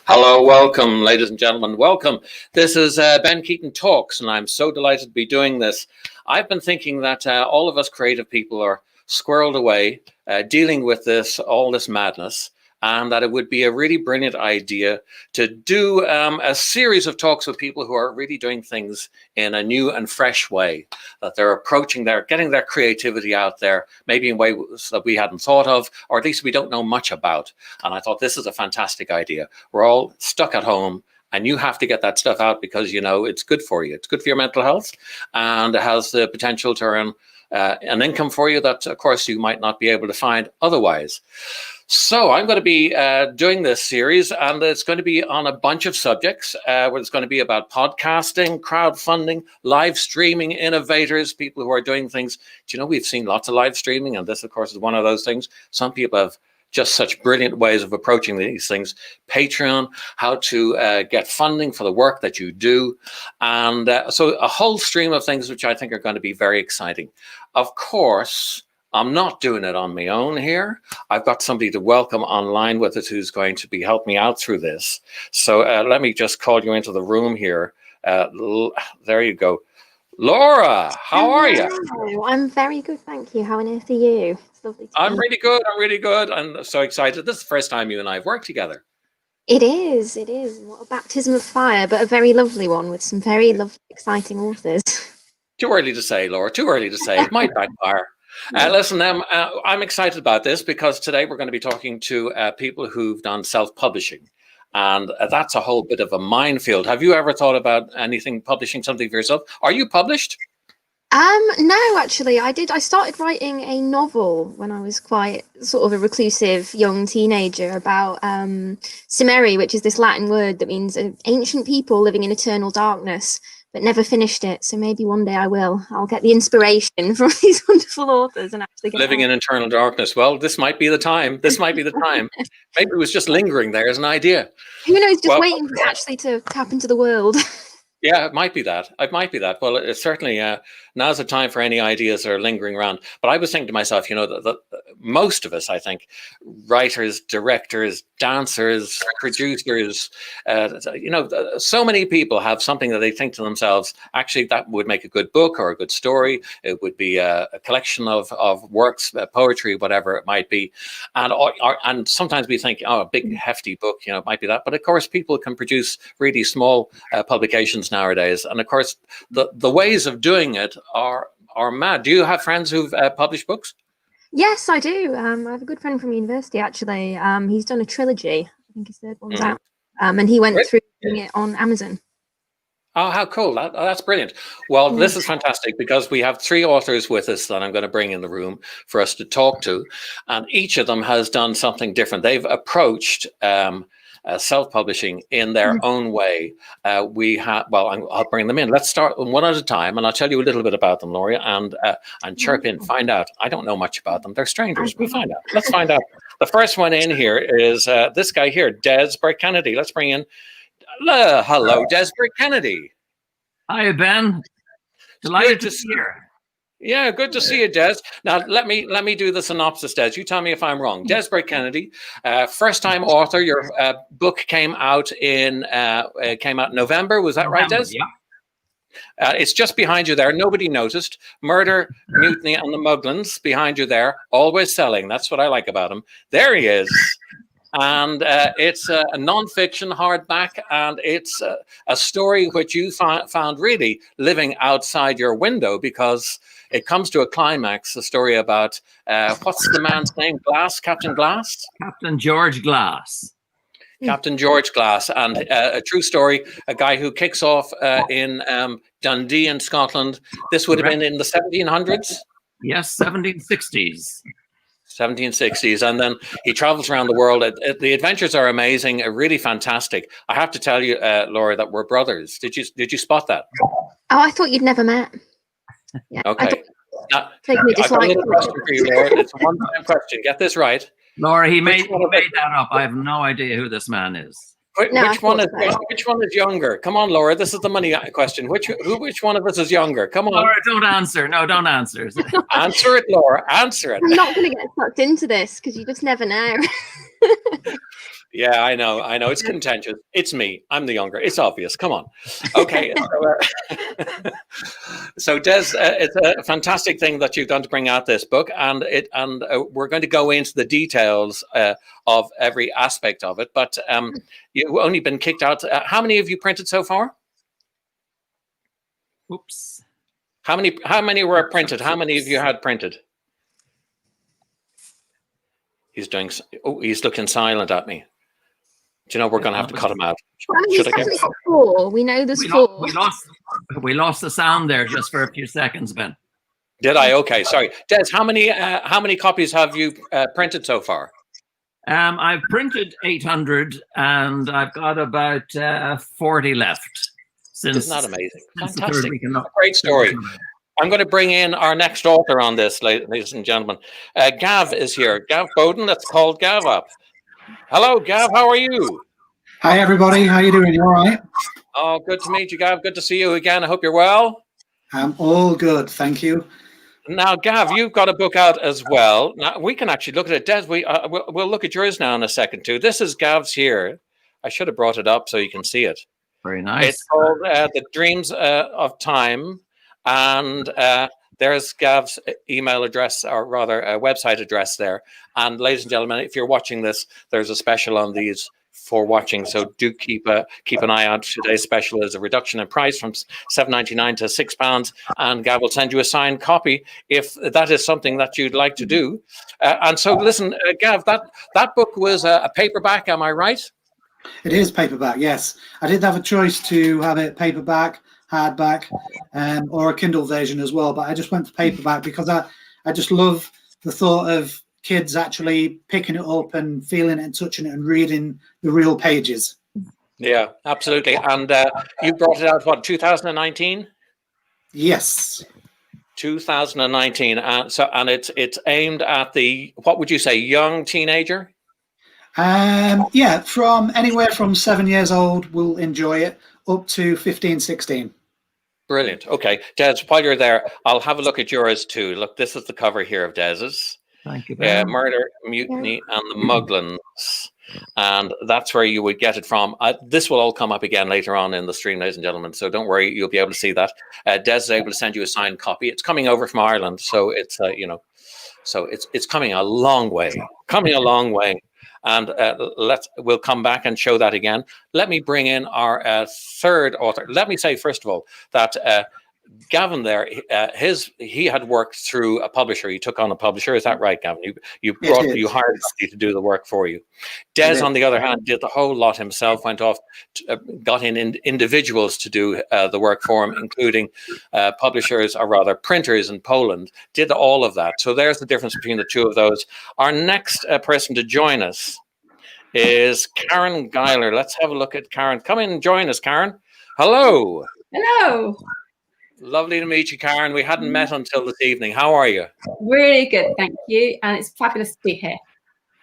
Hello, welcome, ladies and gentlemen. Welcome. This is Ben Keaton Talks, and I'm so delighted to be doing this. I've been thinking that all of us creative people are squirreled away, dealing with all this madness, and that it would be a really brilliant idea to do a series of talks with people who are really doing things in a new and fresh way, that they're approaching getting their creativity out there, maybe in ways that we hadn't thought of, or at least we don't know much about. And I thought this is a fantastic idea. We're all stuck at home, and you have to get that stuff out because, you know, it's good for you. It's good for your mental health, and it has the potential to earn an income for you that, of course, you might not be able to find otherwise. So I'm going to be doing this series, and it's going to be on a bunch of subjects. Where it's going to be about podcasting, crowdfunding, live streaming innovators, people who are doing things. Do you know, we've seen lots of live streaming, and this, of course, is one of those things. Some people have just such brilliant ways of approaching these things. Patreon, how to get funding for the work that you do. And so a whole stream of things which I think are going to be very exciting. Of course, I'm not doing it on my own here. I've got somebody to welcome online with us who's going to be helping me out through this. So let me just call you into the room here. There you go. Laura, how are you? I'm very good, thank you. How on earth are you? It's lovely to I'm really good. I'm really good. I'm so excited. This is the first time you and I have worked together. It is. What a baptism of fire, but a very lovely one with some very lovely, exciting authors. Too early to say, Laura. Too early to say. It might backfire. Listen, I'm excited about this because today we're going to be talking to people who've done self-publishing. And that's a whole bit of a minefield. Have you ever thought about publishing something for yourself? Are you published? No, actually, I did. I started writing a novel when I was quite sort of a reclusive young teenager about Cimeri, which is this Latin word that means ancient people living in eternal darkness, but never finished it. So maybe one day I will. I'll get the inspiration from these wonderful authors and actually get living in eternal darkness. Well, this might be the time. Maybe it was just lingering there as an idea. Who knows? Just waiting actually to tap into the world. Yeah, it might be that. Well, it's certainly now's the time for any ideas that are lingering around. But I was thinking to myself, you know, that most of us, I think, writers, directors, dancers, producers, so many people have something that they think to themselves, actually, that would make a good book or a good story. It would be a collection of works, poetry, whatever it might be. And sometimes we think, oh, a big, hefty book, you know, it might be that. But of course, people can produce really small publications nowadays. And of course, the ways of doing it are mad. Do you have friends who've published books? Yes, I do. I have a good friend from university, actually. He's done a trilogy. I think his third one's out. And he went through doing it on Amazon. Oh, how cool. That's brilliant. Well, this is fantastic because we have 3 authors with us that I'm going to bring in the room for us to talk to. And each of them has done something different. They've approached self-publishing in their own way. I'll bring them in. Let's start one at a time, and I'll tell you a little bit about them, Laura, and chirp in, find out. I don't know much about them. They're strangers. We'll find out. Let's find out. The first one in here is this guy here, Des Kennedy. Let's bring in. Hello, Des Kennedy. Hi, Ben. Delighted to see you. Yeah, good to see you, Des. Now, let me do the synopsis, Des. You tell me if I'm wrong. Des Kennedy, first-time author. Your book came out in November. Was that right, Des? Yeah. It's just behind you there. Nobody noticed. Murder, Mutiny, and the Muglins behind you there. Always selling. That's what I like about him. There he is. And it's a non-fiction hardback, and it's a story which you found really living outside your window because it comes to a climax, a story about, what's the man's name? Captain Glass? Captain George Glass. Captain George Glass, and a true story, a guy who kicks off in Dundee in Scotland. This would have been in the 1700s? Yes, 1760s. 1760s, and then he travels around the world. The adventures are amazing, really fantastic. I have to tell you, Laura, that we're brothers. Did you spot that? Oh, I thought you'd never met. Yeah. Okay. Now, I've got a little question for you, Laura. It's a one-time question. Get this right. Laura, he made that up. I have no idea who this man is. Which one is younger? Come on, Laura. This is the money question. Which one of us is younger? Come on. Laura, don't answer. No, don't answer. Answer it, Laura. Answer it. I'm not going to get sucked into this because you just never know. Yeah, I know. It's contentious. It's me. I'm the younger. It's obvious. Come on. Okay. So Des, it's a fantastic thing that you've done to bring out this book, and we're going to go into the details of every aspect of it. But you've only been kicked out. How many have you printed so far? Oops. How many were printed? How many have you had printed? He's looking silent at me. Do you know we're going to have to cut him out? Well, he's definitely got 4. We know there's 4. We lost the sound there just for a few seconds, Ben. Did I? Okay, sorry. Des, how many copies have you printed so far? I've printed 800, and I've got about 40 left. Isn't that amazing? Fantastic. Great story. I'm going to bring in our next author on this, ladies and gentlemen. Gav is here. Gav Bowden. Let's call Gav up. Hello, Gav. How are you? Hi, everybody. How you doing? You all right? Oh, good to meet you, Gav. Good to see you again. I hope you're well. I'm all good. Thank you. Now, Gav, you've got a book out as well. Now, we can actually look at it. Des, we'll look at yours now in a second, too. This is Gav's here. I should have brought it up so you can see it. Very nice. It's called The Dreams of Time. And there's Gav's email address, or rather a website address there. And ladies and gentlemen, if you're watching this, there's a special on these for watching. So do keep an eye out. Today's special is a reduction in price from $7.99 to £6. And Gav will send you a signed copy if that is something that you'd like to do. And so listen, Gav, that book was a paperback, am I right? It is paperback, yes. I did have a choice to have it paperback, hardback, or a Kindle version as well, but I just went for paperback because I just love the thought of kids actually picking it up and feeling it and touching it and reading the real pages. Yeah, absolutely. And you brought it out, what, 2019? Yes. 2019. And it's aimed at the, what would you say, young teenager? Yeah, from anywhere from 7 years old will enjoy it up to 15, 16. Brilliant. Okay, Des, while you're there, I'll have a look at yours too. Look, this is the cover here of Des's. Thank you, Ben. Murder, Mutiny, and the Muglins. And that's where you would get it from. This will all come up again later on in the stream, ladies and gentlemen. So don't worry, you'll be able to see that. Des is able to send you a signed copy. It's coming over from Ireland, so it's so it's coming a long way. And we'll come back and show that again. Let me bring in our third author. Let me say, first of all, that Gavin there, he had worked through a publisher. He took on a publisher. Is that right, Gavin? You hired somebody to do the work for you. Des, on the other hand, did the whole lot himself, went off, got in individuals to do the work for him, including publishers, or rather printers in Poland, did all of that. So there's the difference between the two of those. Our next person to join us is Karen Geiler. Let's have a look at Karen. Come in and join us, Karen. Hello. Hello. Lovely to meet you, Karen. We hadn't met until this evening. How are you? Really good, thank you. And it's fabulous to be here.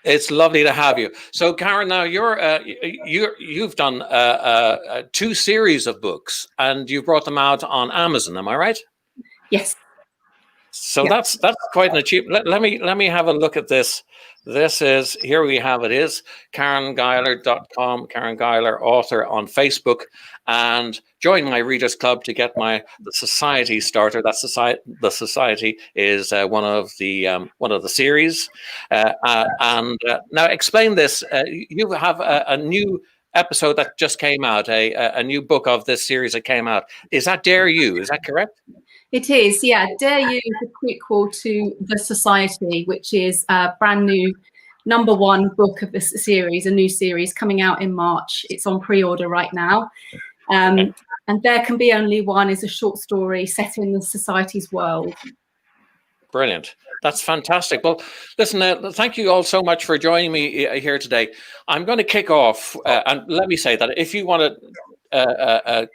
It's lovely to have you. So, Karen, now you've done 2 series of books, and you've brought them out on Amazon. Am I right? Yes. So yeah. that's quite an achievement. Let me have a look at this. This is, here we have it, is KarenGeiler.com, Karen Geiler, author on Facebook, and join my readers club to get the society starter. The society is one of the series. And now explain this. You have a new episode that just came out, a new book of this series that came out. Is that Dare You? Is that correct? It is, yeah. Dare You is a prequel to The Society, which is a brand new #1 book of this series, a new series coming out in March. It's on pre-order right now. And There Can Be Only One is a short story set in the Society's world. Brilliant. That's fantastic. Well, listen, thank you all so much for joining me here today. I'm going to kick off, and let me say that if you want to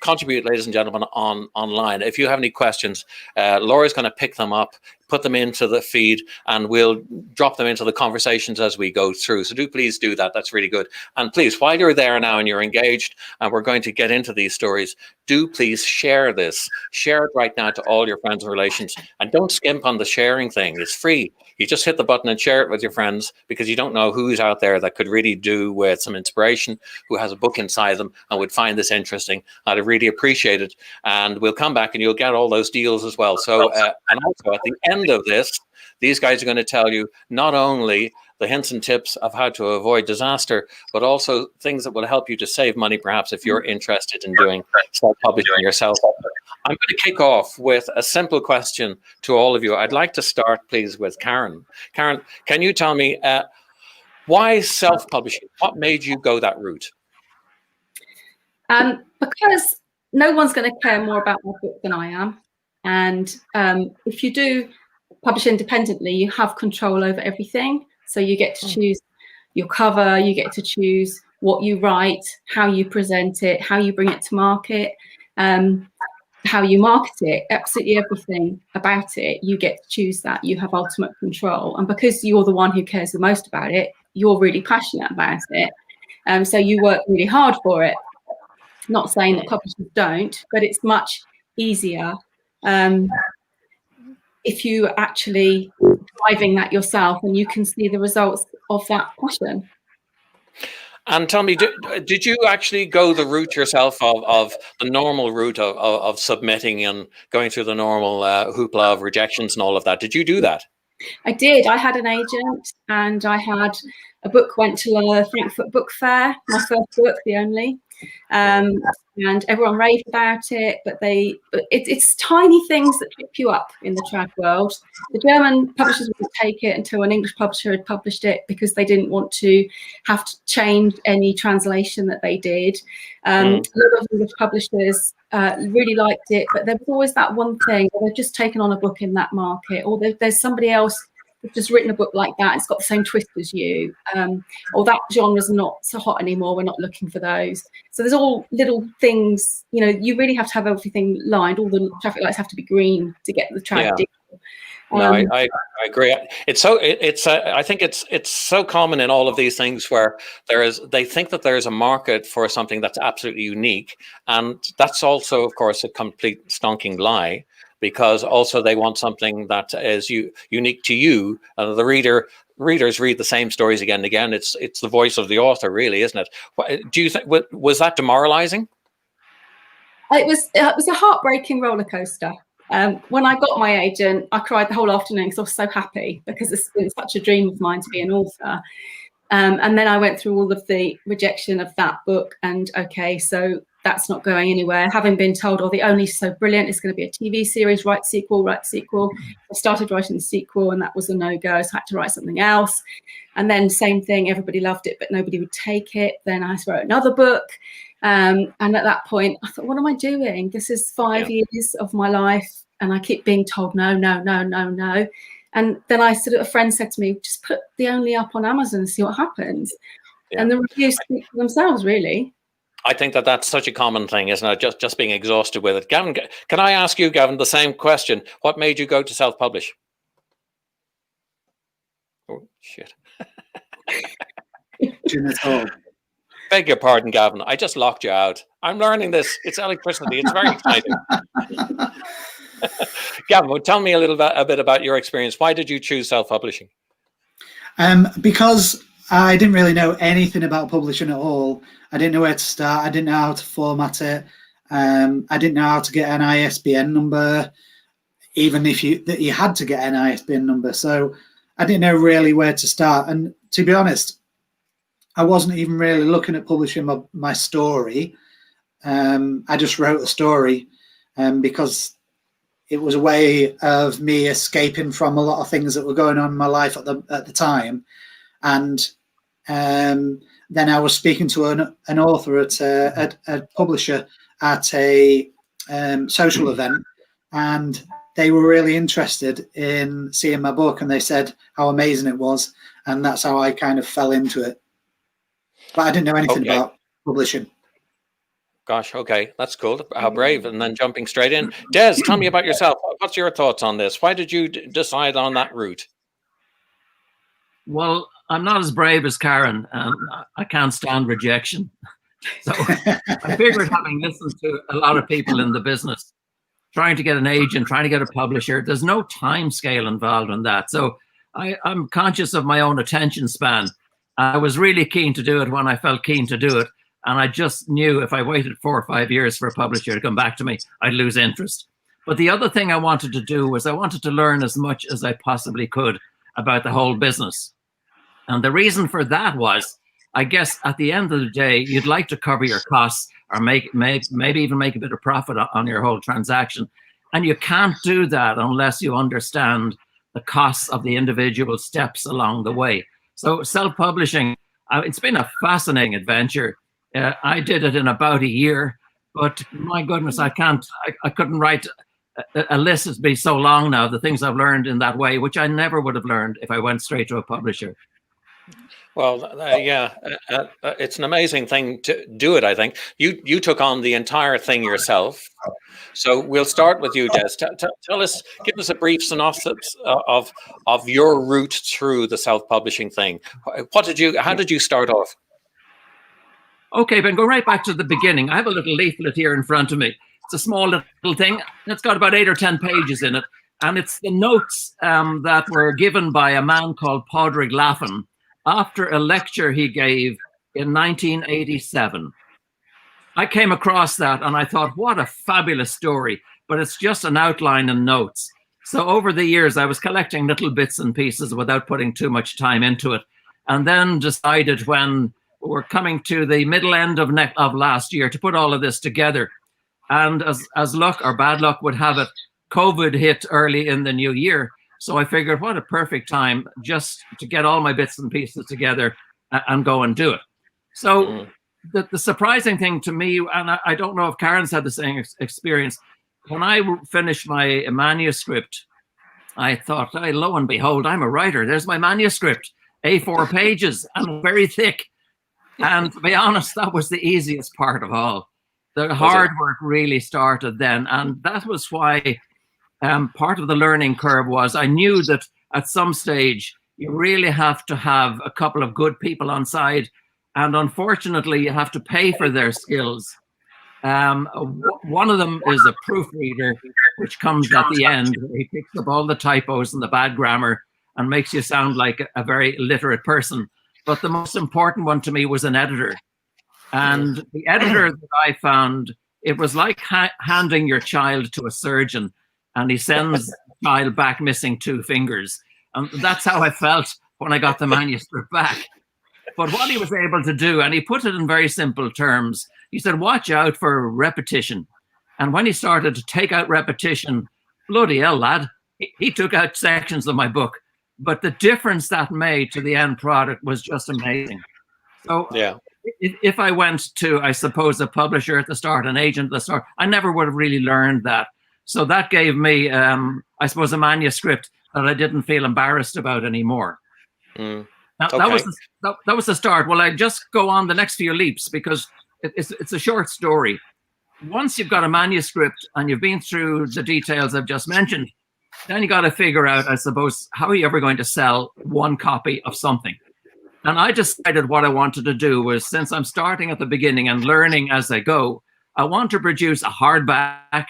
contribute, ladies and gentlemen, online. If you have any questions, Laura's going to pick them up, put them into the feed, and we'll drop them into the conversations as we go through. So do please do that. That's really good. And please, while you're there now and you're engaged, and we're going to get into these stories, do please share this. Share it right now to all your friends and relations. And don't skimp on the sharing thing. It's free. You just hit the button and share it with your friends, because you don't know who's out there that could really do with some inspiration, who has a book inside them and would find this interesting. I'd really appreciate it. And we'll come back and you'll get all those deals as well. So, and also at the end of this, these guys are going to tell you not only the hints and tips of how to avoid disaster, but also things that will help you to save money, perhaps, if you're interested in doing self-publishing yourself. I'm going to kick off with a simple question to all of you. I'd like to start, please, with Karen. Karen, can you tell me why self-publishing? What made you go that route? Because no one's going to care more about my book than I am. And if you do publish independently, you have control over everything. So you get to choose your cover, you get to choose what you write, how you present it, how you bring it to market, how you market it, absolutely everything about it. You get to choose that. You have ultimate control. And because you're the one who cares the most about it, you're really passionate about it. So you work really hard for it. Not saying that publishers don't, but it's much easier if you actually driving that yourself, and you can see the results of that passion. And tell me, did you actually go the route yourself of the normal route of submitting and going through the normal hoopla of rejections and all of that? Did you do that? I did. I had an agent, and I had a book went to the Frankfurt Book Fair, my first book, the only. And everyone raved about it, but it's tiny things that trip you up in the trad world. The German publishers wouldn't take it until an English publisher had published it, because they didn't want to have to change any translation that they did. A lot of English publishers really liked it, but there was always that one thing: they've just taken on a book in that market, or there's somebody else that's just written a book like that. It's got the same twist as you, or that genre's not so hot anymore. We're not looking for those. So there's all little things. You know, you really have to have everything lined. All the traffic lights have to be green to get the trad deal. No, I agree. It's so I think it's so common in all of these things where they think that there is a market for something that's absolutely unique, and that's also, of course, a complete stonking lie, because also they want something that is unique to you. The readers read the same stories again and again. It's the voice of the author, really, isn't it? Do you think was that demoralizing? It was a heartbreaking roller coaster. When I got my agent, I cried the whole afternoon because I was so happy, because it's been such a dream of mine to be an author. And then I went through all of the rejection of that book, and okay, so that's not going anywhere. Having been told, oh, The Only's so brilliant, it's going to be a TV series, write sequel. I started writing the sequel, and that was a no-go, so I had to write something else. And then same thing, everybody loved it, but nobody would take it. Then I wrote another book. And at that point, I thought, what am I doing? This is 5 years of my life, and I keep being told no, no, no, no, no. And then a friend said to me, just put The Only up on Amazon and see what happens. Yeah. And the reviews speak for themselves, really. I think that's such a common thing, isn't it? Just being exhausted with it. Gavin, can I ask you, Gavin, the same question? What made you go to self-publish? Oh, shit. Beg your pardon, Gavin. I just locked you out. I'm learning this. It's electricity. It's very exciting. Gavin, well, tell me a bit about your experience. Why did you choose self-publishing? Because I didn't really know anything about publishing at all. I didn't know where to start. I didn't know how to format it. I didn't know how to get an ISBN number, even if you had to get an ISBN number. So I didn't know really where to start. And to be honest, I wasn't even really looking at publishing my story. I just wrote a story because it was a way of me escaping from a lot of things that were going on in my life at the time. And then I was speaking to an author at a publisher at a social event, and they were really interested in seeing my book, and they said how amazing it was, and that's how I kind of fell into it. But I didn't know anything about publishing. Gosh, okay, that's cool. How brave. And then jumping straight in. Des, tell me about yourself. What's your thoughts on this? Why did you decide on that route? Well, I'm not as brave as Karen, and I can't stand rejection. So I figured, having listened to a lot of people in the business, trying to get an agent, trying to get a publisher, there's no time scale involved in that. So I'm conscious of my own attention span. I was really keen to do it when I felt keen to do it. And I just knew if I waited 4 or 5 years for a publisher to come back to me, I'd lose interest. But the other thing I wanted to do was I wanted to learn as much as I possibly could about the whole business. And the reason for that was, I guess at the end of the day, you'd like to cover your costs or maybe even make a bit of profit on your whole transaction. And you can't do that unless you understand the costs of the individual steps along the way. So self-publishing, it's been a fascinating adventure. I did it in about a year, but my goodness, I couldn't write a list that's been so long now, the things I've learned in that way, which I never would have learned if I went straight to a publisher. Well, it's an amazing thing to do it, I think. You took on the entire thing yourself. So we'll start with you, Des. Tell us, give us a brief synopsis of your route through the self-publishing thing. How did you start off? Okay, Ben, go right back to the beginning. I have a little leaflet here in front of me. It's a small little thing. And it's got about 8 or 10 pages in it. And it's the notes that were given by a man called Padraig Laffan after a lecture he gave in 1987. I came across that and I thought, what a fabulous story. But it's just an outline and notes. So over the years, I was collecting little bits and pieces without putting too much time into it. And then decided, when we're coming to the middle end of last year, to put all of this together. And as luck or bad luck would have it, COVID hit early in the new year. So I figured, what a perfect time just to get all my bits and pieces together and go and do it. So the surprising thing to me, and I don't know if Karen's had the same experience, when I finished my manuscript, I thought, hey, lo and behold, I'm a writer. There's my manuscript, A4 pages and very thick. And to be honest, that was the easiest part of all. The hard work really started then. And that was why part of the learning curve was, I knew that at some stage, you really have to have a couple of good people on side. And unfortunately, you have to pay for their skills. One of them is a proofreader, which comes at the end. He picks up all the typos and the bad grammar and makes you sound like a very literate person. But the most important one to me was an editor. And the editor that I found, it was like handing your child to a surgeon and he sends the child back missing 2 fingers. And that's how I felt when I got the manuscript back. But what he was able to do, and he put it in very simple terms, he said, watch out for repetition. And when he started to take out repetition, bloody hell, lad, he took out sections of my book. But the difference that made to the end product was just amazing. So if I went to, I suppose, a publisher at the start, an agent at the start, I never would have really learned that. So that gave me, I suppose, a manuscript that I didn't feel embarrassed about anymore. That was the start. Well, I just go on the next few leaps because it's a short story. Once you've got a manuscript and you've been through the details I've just mentioned, then you got to figure out, I suppose, how are you ever going to sell 1 copy of something? And I decided what I wanted to do was, since I'm starting at the beginning and learning as I go, I want to produce a hardback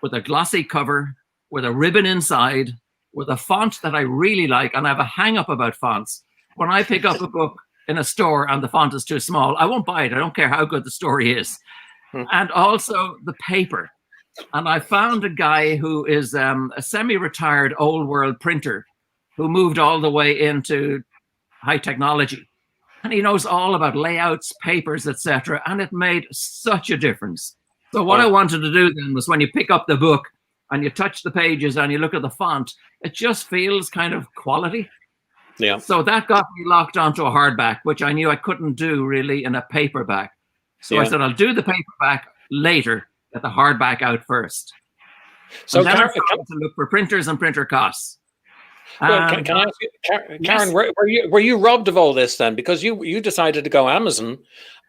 with a glossy cover, with a ribbon inside, with a font that I really like. And I have a hang up about fonts. When I pick up a book in a store and the font is too small, I won't buy it. I don't care how good the story is. And also the paper. And I found a guy who is a semi-retired old world printer who moved all the way into high technology. And he knows all about layouts, papers, etc. And it made such a difference. So what I wanted to do then was, when you pick up the book and you touch the pages and you look at the font, it just feels kind of quality. Yeah. So that got me locked onto a hardback, which I knew I couldn't do really in a paperback. So I said, I'll do the paperback later, get the hardback out first. So then I started to look for printers and printer costs. Well, can I ask you, Karen, yes. were you robbed of all this then? Because you decided to go Amazon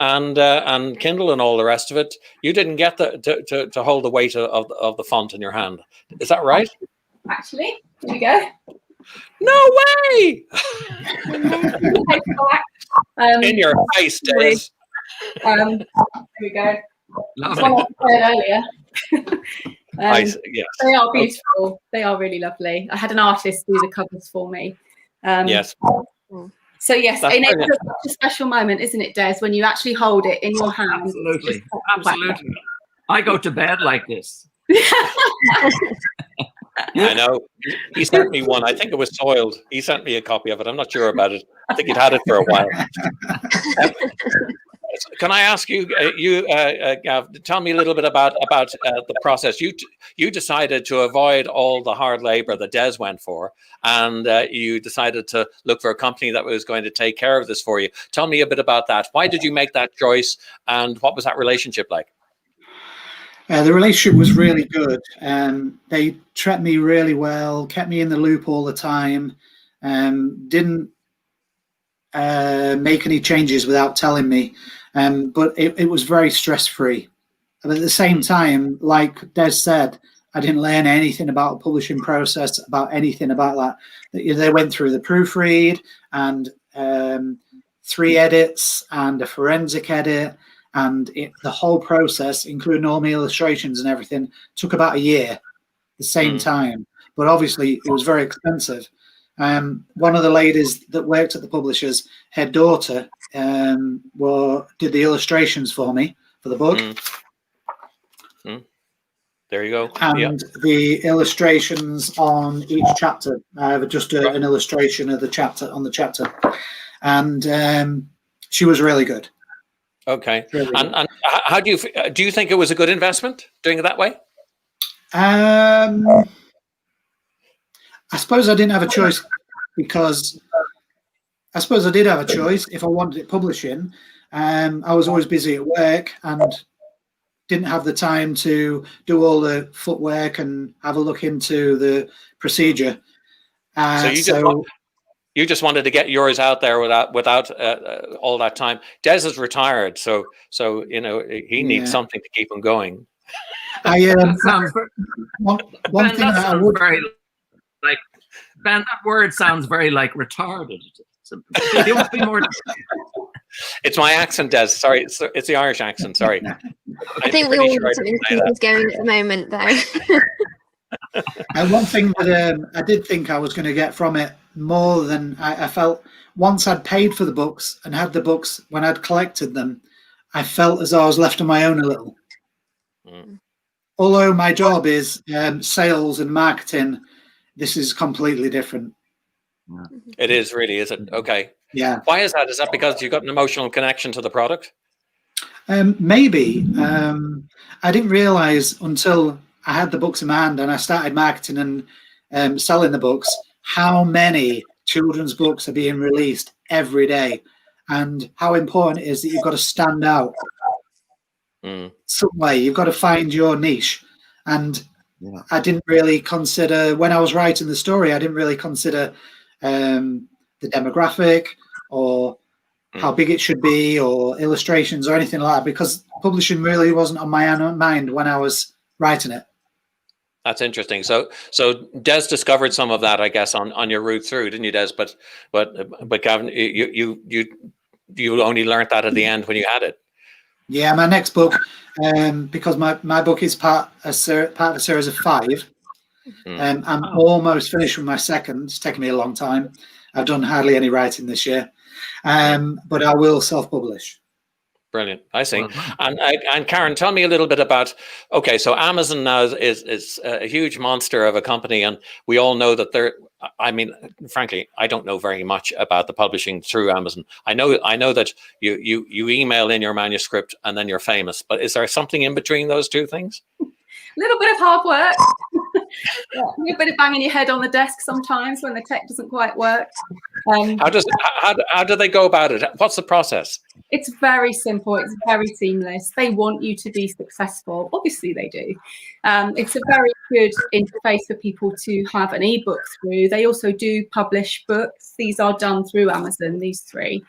and Kindle and all the rest of it. You didn't get to hold the weight of the font in your hand. Is that right? Actually, here we go. No way! In your face, Des. Here we go. That's Lovely. one I said earlier. Yes. They are beautiful. They are really lovely. I had an artist do the covers for me. Yes. So yes, That's and it's brilliant. such a special moment, isn't it, Des, when you actually hold it in your hand? Absolutely. Absolutely. I go to bed like this. I know. He sent me one. I think it was soiled. He sent me a copy of it. I'm not sure about it. I think he'd had it for a while. Can I ask you? Tell me a little bit about the process. You decided to avoid all the hard labor that Des went for, and you decided to look for a company that was going to take care of this for you. Tell me a bit about that. Why did you make that choice, and what was that relationship like? The relationship was really good. They treated me really well, kept me in the loop all the time, didn't make any changes without telling me. But it was very stress-free. But at the same time, like Des said, I didn't learn anything about the publishing process, about anything about that. They went through the proofread and 3 edits and a forensic edit. And the whole process, including all my illustrations and everything, took about a year at the same time. But obviously, it was very expensive. One of the ladies that worked at the publishers, her daughter, did the illustrations for me for the book. There you go. And the illustrations on each chapter. I have just an illustration of the chapter on the chapter. And she was really good. Okay. And how do you think it was a good investment doing it that way? I suppose I didn't have a choice, because I suppose I did have a choice if I wanted it publishing. I was always busy at work and didn't have the time to do all the footwork and have a look into the procedure. So you just wanted to get yours out there without all that time. Des is retired, so he needs something to keep him going. One Ben, thing that I would very like Ben. That word sounds very like retarded. So, there must be more. It's my accent, Des. Sorry, it's the Irish accent. Sorry. I think we all know something is going at the moment, though. And one thing that I did think I was going to get from it more than I felt once I'd paid for the books and had the books, when I'd collected them, I felt as though I was left on my own a little. Although my job is sales and marketing, this is completely different. It is really, is it? Okay. Yeah. Why is that? Is that because you've got an emotional connection to the product? Maybe. I didn't realize until I had the books in my hand and I started marketing and selling the books, how many children's books are being released every day, and how important it is that you've got to stand out some way. You've got to find your niche. And I didn't really consider, when I was writing the story, I didn't really consider the demographic or how big it should be or illustrations or anything like that, because publishing really wasn't on my mind when I was writing it. That's interesting. So Des discovered some of that, I guess, on your route through, didn't you, Des? But Gavin, you only learned that at the end when you had it. Yeah, my next book, because my book is part of a series of 5. I'm almost finished with my second. It's taken me a long time. I've done hardly any writing this year, but I will self-publish. Brilliant. I see. And Karen, tell me a little bit about, okay, so Amazon now is a huge monster of a company, and we all know that frankly, I don't know very much about the publishing through Amazon. I know that you email in your manuscript and then you're famous, but is there something in between those two things? A little bit of hard work. Yeah, a bit of banging your head on the desk sometimes when the tech doesn't quite work. How do they go about it? What's the process? It's very simple. It's very seamless. They want you to be successful. Obviously, they do. It's a very good interface for people to have an ebook through. They also do publish books. These are done through Amazon, these three.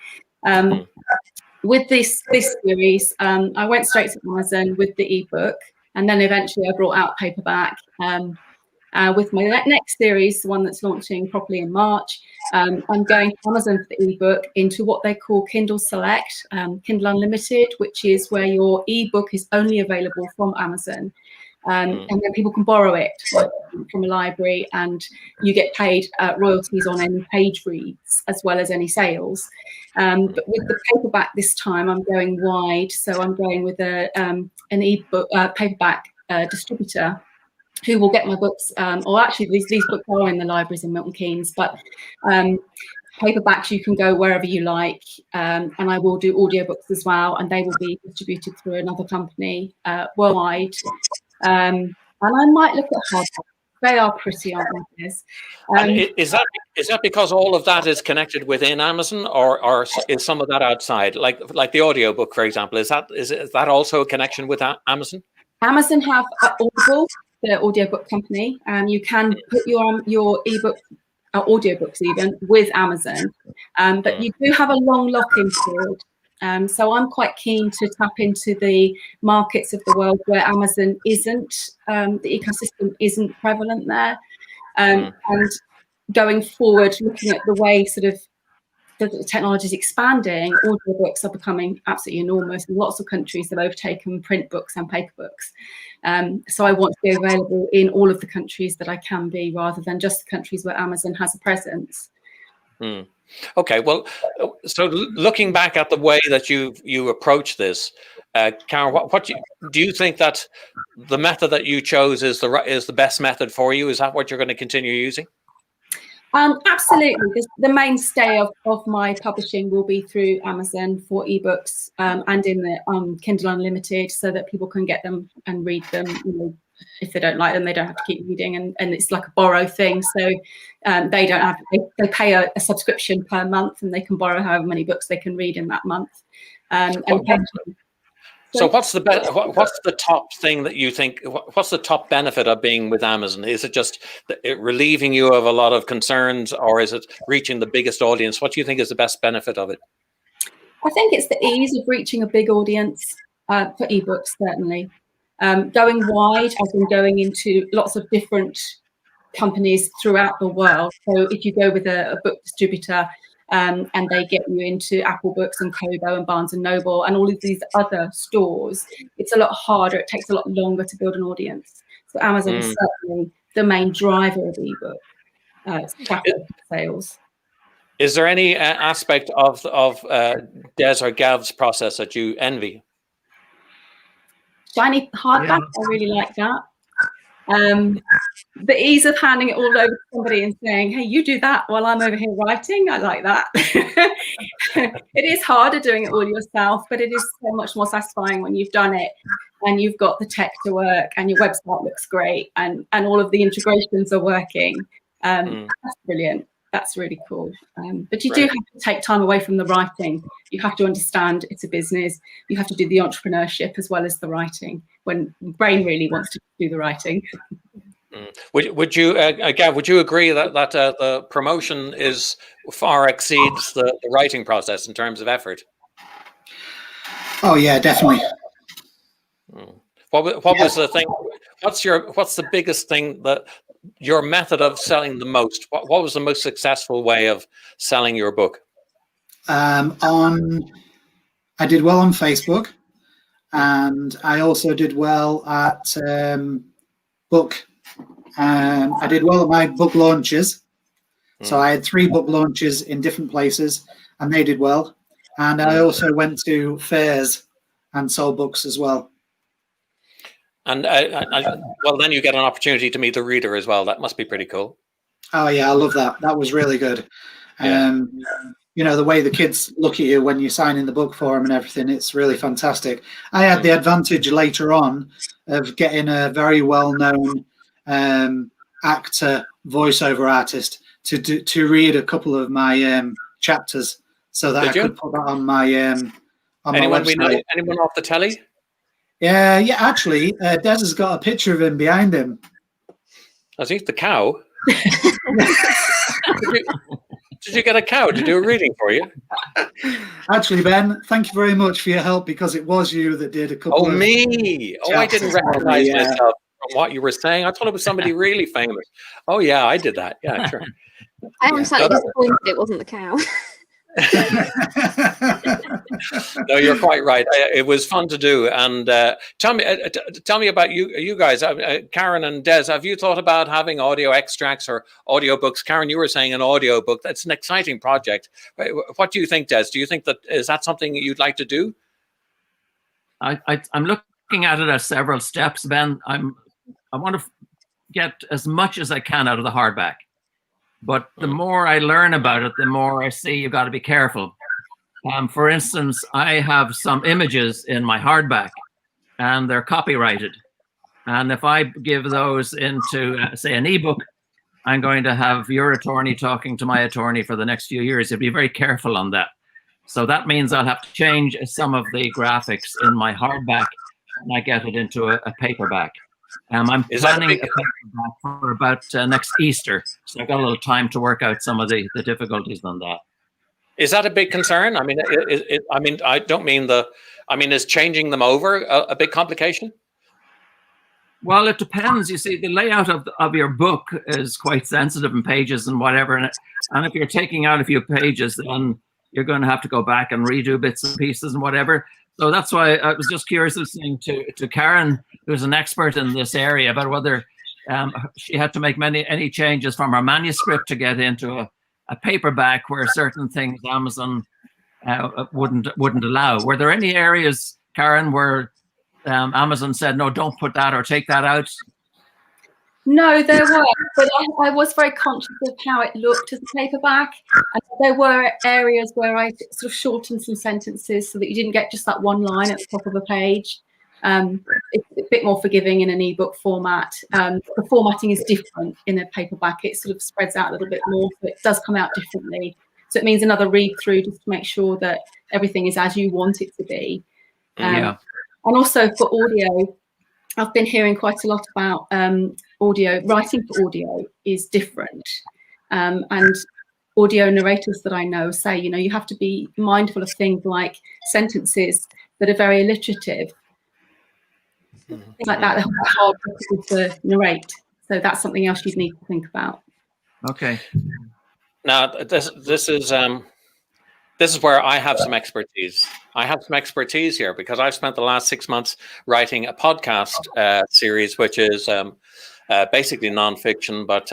With this series, I went straight to Amazon with the ebook, and then eventually I brought out paperback. With my next series, the one that's launching properly in March, I'm going to Amazon for the ebook into what they call Kindle Select, Kindle Unlimited, which is where your ebook is only available from Amazon. And then people can borrow it from a library, and you get paid royalties on any page reads as well as any sales. But with the paperback this time, I'm going wide. So I'm going with an ebook paperback distributor who will get my books, or actually these books are in the libraries in Milton Keynes, but paperbacks you can go wherever you like, and I will do audiobooks as well, and they will be distributed through another company worldwide. And I might look at hardback. They are pretty, aren't they? Is that because all of that is connected within Amazon, or is some of that outside, like the audiobook, for example? Is that also a connection with Amazon? Amazon have Audible, the audiobook company, and you can put your ebook, audiobooks even, with Amazon, but you do have a long lock-in period. So I'm quite keen to tap into the markets of the world where Amazon isn't, the ecosystem isn't prevalent there, and going forward, looking at the way sort of the technology is expanding, audiobooks are becoming absolutely enormous. Lots of countries have overtaken print books and paper books. So I want to be available in all of the countries that I can be, rather than just the countries where Amazon has a presence. Okay, well, so looking back at the way that you approach this, Karen, what do you think that the method that you chose is the best method for you? Is that what you're going to continue using? Absolutely. The mainstay of my publishing will be through Amazon for ebooks, and in the Kindle Unlimited, so that people can get them and read them. You know, if they don't like them, they don't have to keep reading, and it's like a borrow thing. So they don't have they pay a subscription per month, and they can borrow however many books they can read in that month. So what's the top thing that you think? What's the top benefit of being with Amazon? Is it just relieving you of a lot of concerns, or is it reaching the biggest audience? What do you think is the best benefit of it? I think it's the ease of reaching a big audience for ebooks, certainly. Going wide, as in going into lots of different companies throughout the world. So if you go with a book distributor, and they get you into Apple Books and Kobo and Barnes and Noble and all of these other stores, it's a lot harder. It takes a lot longer to build an audience. So Amazon is certainly the main driver of ebook traffic sales. Is there any aspect of Des or Gav's process that you envy? Shiny hardback, I really like that. The ease of handing it all over to somebody and saying, hey, you do that while I'm over here writing, I like that. It is harder doing it all yourself, but it is so much more satisfying when you've done it and you've got the tech to work and your website looks great and all of the integrations are working. That's brilliant. That's really cool. But you do have to take time away from the writing. You have to understand it's a business. You have to do the entrepreneurship as well as the writing, when the brain really wants to do the writing. Would you, Gav, would you agree that the promotion far exceeds the writing process in terms of effort? Oh yeah, definitely. What was the thing? What's the biggest thing that your method of selling the most? What was the most successful way of selling your book? I did well on Facebook, and I also did well at book. I did well at my book launches. So I had 3 book launches in different places, and they did well. And I also went to fairs and sold books as well. And well, then you get an opportunity to meet the reader as well. That must be pretty cool. Oh yeah, I love that. That was really good. Yeah. You know, the way the kids look at you when you sign in the book for them and everything, it's really fantastic. I had the advantage later on of getting a very well-known actor, voiceover artist to read a couple of my chapters so that I could put that on my anyone we know? website. Anyone off the telly? Yeah, actually, Des has got a picture of him behind him. I think the cow. Did you get a cow to do a reading for you? Actually, Ben, thank you very much for your help, because it was you that did a couple of... Oh, me. Oh, I didn't recognize myself from what you were saying. I thought it was somebody really famous. Oh, yeah, I did that. Yeah, sure. I am slightly disappointed it wasn't the cow. No, you're quite right. It was fun to do. And tell me about you guys. Karen and Des, have you thought about having audio extracts or audiobooks? Karen, you were saying an audiobook. That's an exciting project. What do you think, Des? Do you think is that something you'd like to do? I'm looking at it as several steps, Ben. I want to get as much as I can out of the hardback. But the more I learn about it, the more I see you've got to be careful. For instance, I have some images in my hardback, and they're copyrighted. And if I give those into, say, an ebook, I'm going to have your attorney talking to my attorney for the next few years. You'll be very careful on that. So that means I'll have to change some of the graphics in my hardback when I get it into a paperback. I'm planning a paperback for about next Easter, so I've got a little time to work out some of the difficulties on that. Is that a big concern? I mean, I don't mean is changing them over a big complication? Well, it depends. You see, the layout of your book is quite sensitive in pages and whatever, and if you're taking out a few pages, then you're going to have to go back and redo bits and pieces and whatever. So that's why I was just curious listening to Karen, who's an expert in this area, about whether she had to make any changes from her manuscript to get into a paperback where certain things Amazon wouldn't allow. Were there any areas, Karen, where Amazon said, no, don't put that or take that out? No, there were, but I was very conscious of how it looked as a paperback. And there were areas where I sort of shortened some sentences so that you didn't get just that one line at the top of a page. It's a bit more forgiving in an ebook format. The formatting is different in a paperback. It sort of spreads out a little bit more, so it does come out differently. So it means another read through just to make sure that everything is as you want it to be. And also for audio, I've been hearing quite a lot about audio. Writing for audio is different. And audio narrators that I know say, you have to be mindful of things like sentences that are very alliterative. Things like that are hard to narrate. So that's something else you'd need to think about. Okay. Now, this is where I have some expertise. I have some expertise here because I've spent the last 6 months writing a podcast series, which is basically nonfiction, but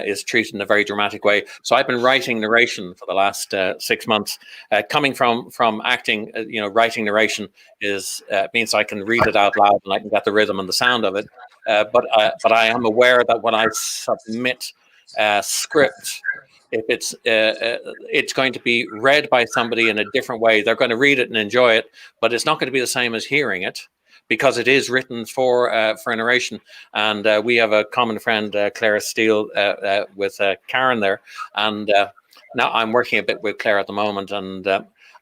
is treated in a very dramatic way. So I've been writing narration for the last 6 months. Coming from acting, writing narration means I can read it out loud and I can get the rhythm and the sound of it. But I am aware that when I submit script, if it's going to be read by somebody in a different way, they're going to read it and enjoy it, but it's not going to be the same as hearing it because it is written for narration. And we have a common friend, Claire Steele, with Karen there. And now I'm working a bit with Claire at the moment, and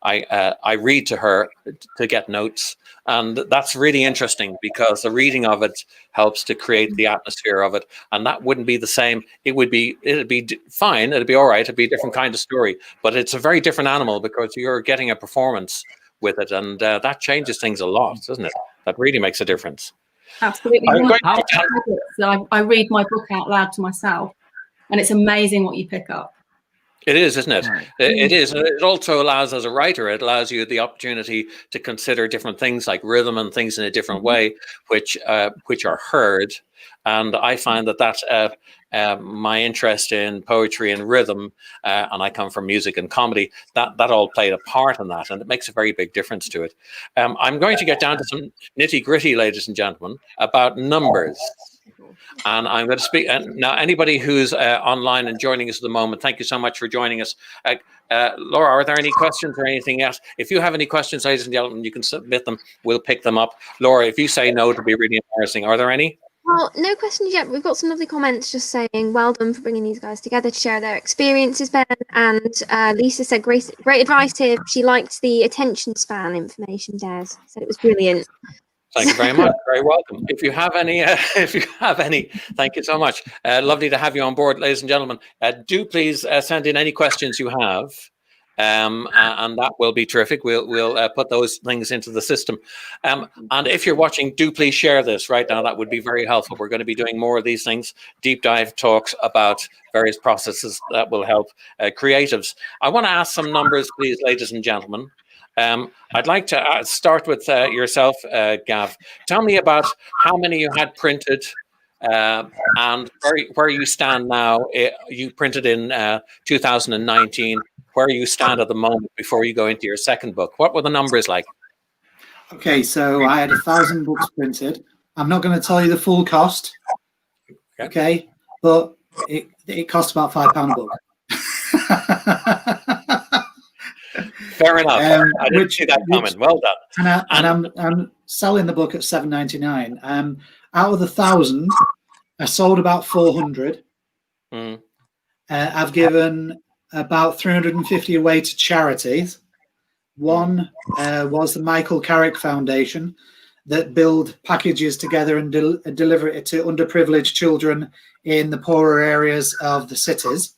I read to her to get notes. And that's really interesting because the reading of it helps to create the atmosphere of it. And that wouldn't be the same. It'd be fine. It'd be all right. It'd be a different kind of story. But it's a very different animal because you're getting a performance with it. And that changes things a lot, doesn't it? That really makes a difference. Absolutely. I read my book out loud to myself, and it's amazing what you pick up. It is, isn't it? It is. It also allows, as a writer, it allows you the opportunity to consider different things like rhythm and things in a different way, which are heard. And I find that my interest in poetry and rhythm, and I come from music and comedy, that all played a part in that, and it makes a very big difference to it. I'm going to get down to some nitty gritty, ladies and gentlemen, about numbers. And I'm going to speak now. Anybody who's online and joining us at the moment, thank you so much for joining us. Laura, are there any questions or anything else? If you have any questions, ladies and gentlemen, you can submit them. We'll pick them up. Laura, if you say no, it'll be really embarrassing. Are there any? Well, no questions yet. We've got some lovely comments just saying, well done for bringing these guys together to share their experiences, Ben. And Lisa said, great advice here. She liked the attention span information, Des. Said it was brilliant. Thank you very much. Very welcome. If you have any, thank you so much. Lovely to have you on board, ladies and gentlemen. Do please send in any questions you have. And that will be terrific. We'll put those things into the system. And if you're watching, do please share this right now. That would be very helpful. We're going to be doing more of these things, deep dive talks about various processes that will help creatives. I want to ask some numbers, please, ladies and gentlemen. I'd like to start with yourself, Gav. Tell me about how many you had printed and where you stand now. You printed in 2019. Where you stand at the moment before you go into your second book. What were the numbers like? Okay, so I had 1,000 books printed. I'm not going to tell you the full cost. Okay, but it cost about £5 a book. Fair enough. I didn't see that coming. Well done. And I'm selling the book at £7.99. Out of the 1,000, I sold about 400. I've given about 350 away to charities. One was the Michael Carrick Foundation that build packages together and deliver it to underprivileged children in the poorer areas of the cities.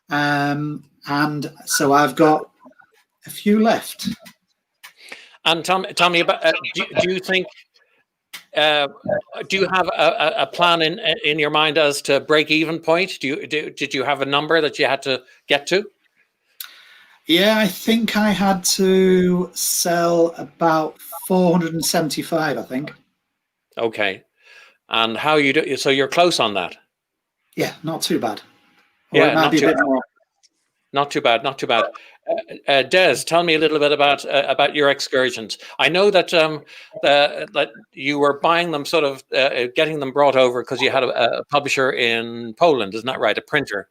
And so I've got a few left. And tell me about, do you think, do you have a plan in your mind as to break-even point? Did you have a number that you had to get to? Yeah, I think I had to sell about 475, I think. Okay. And how you do, so you're close on that? Yeah, not too bad. Or yeah, it might be a bit more. Not too bad, not too bad. Des, tell me a little bit about your excursions. I know that that you were buying them, sort of getting them brought over because you had a publisher in Poland, isn't that right? A printer,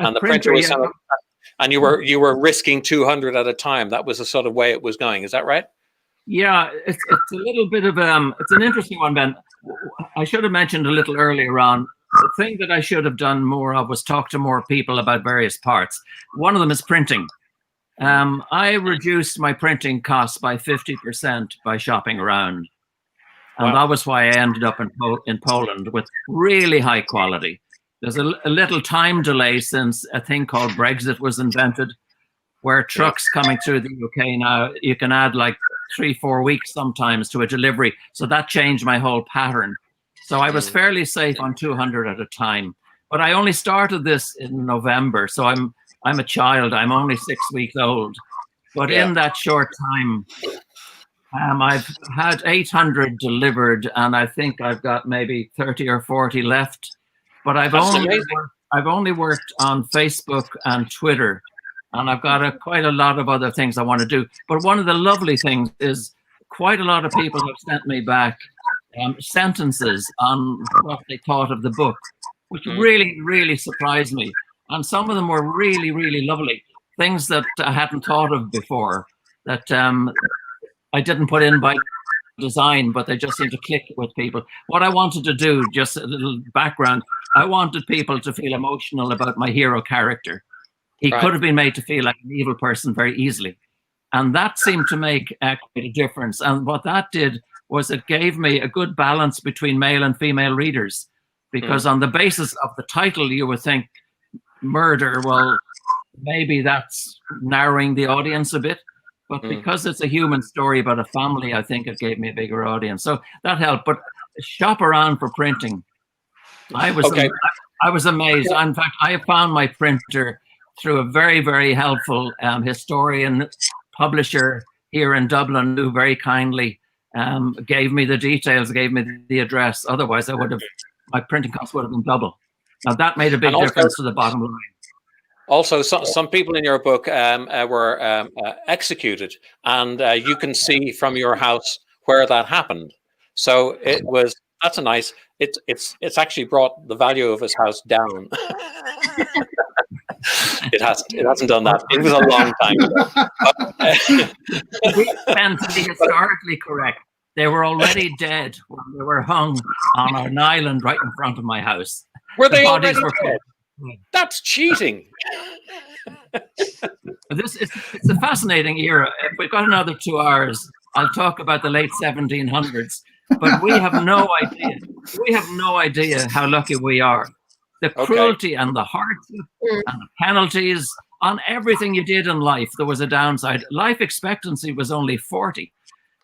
and the printer was, and you were risking 200 at a time. That was the sort of way it was going. Is that right? Yeah, it's a little bit of it's an interesting one, Ben. I should have mentioned a little earlier on. The thing that I should have done more of was talk to more people about various parts. One of them is printing. I reduced my printing costs by 50% by shopping around. And that was why I ended up in Poland with really high quality. There's a little time delay since a thing called Brexit was invented, where trucks coming through the UK now, you can add like 3-4 weeks sometimes to a delivery. So that changed my whole pattern. So I was fairly safe on 200 at a time, but I only started this in November. So I'm a child. I'm only 6 weeks old. But in that short time, I've had 800 delivered, and I think I've got maybe 30 or 40 left. But I've only worked on Facebook and Twitter, and I've got quite a lot of other things I want to do. But one of the lovely things is quite a lot of people have sent me back sentences on what they thought of the book, which really, really surprised me. And some of them were really, really lovely. Things that I hadn't thought of before, that I didn't put in by design, but they just seemed to click with people. What I wanted to do, just a little background, I wanted people to feel emotional about my hero character. He could have been made to feel like an evil person very easily. And that seemed to make quite a difference. And what that did was it gave me a good balance between male and female readers, because on the basis of the title, you would think murder, well, maybe that's narrowing the audience a bit, but because it's a human story about a family, I think it gave me a bigger audience. So that helped. But shop around for printing. I was amazed. In fact, I found my printer through a very, very helpful historian publisher here in Dublin, who very kindly gave me the details, gave me the address. Otherwise, my printing costs would have been double. Now that made a big difference to the bottom line. Also, some people in your book were executed, and you can see from your house where that happened. So that's a nice. It's actually brought the value of his house down. It hasn't done that. It was a long time ago. We tend to be historically correct. They were already dead when they were hung on an island right in front of my house. Were The they bodies already were dead? That's cheating. It's a fascinating era. If we've got another 2 hours, I'll talk about the late 1700s. But we have no idea. We have no idea how lucky we are. The cruelty and the hardship and the penalties on everything you did in life, there was a downside. Life expectancy was only 40.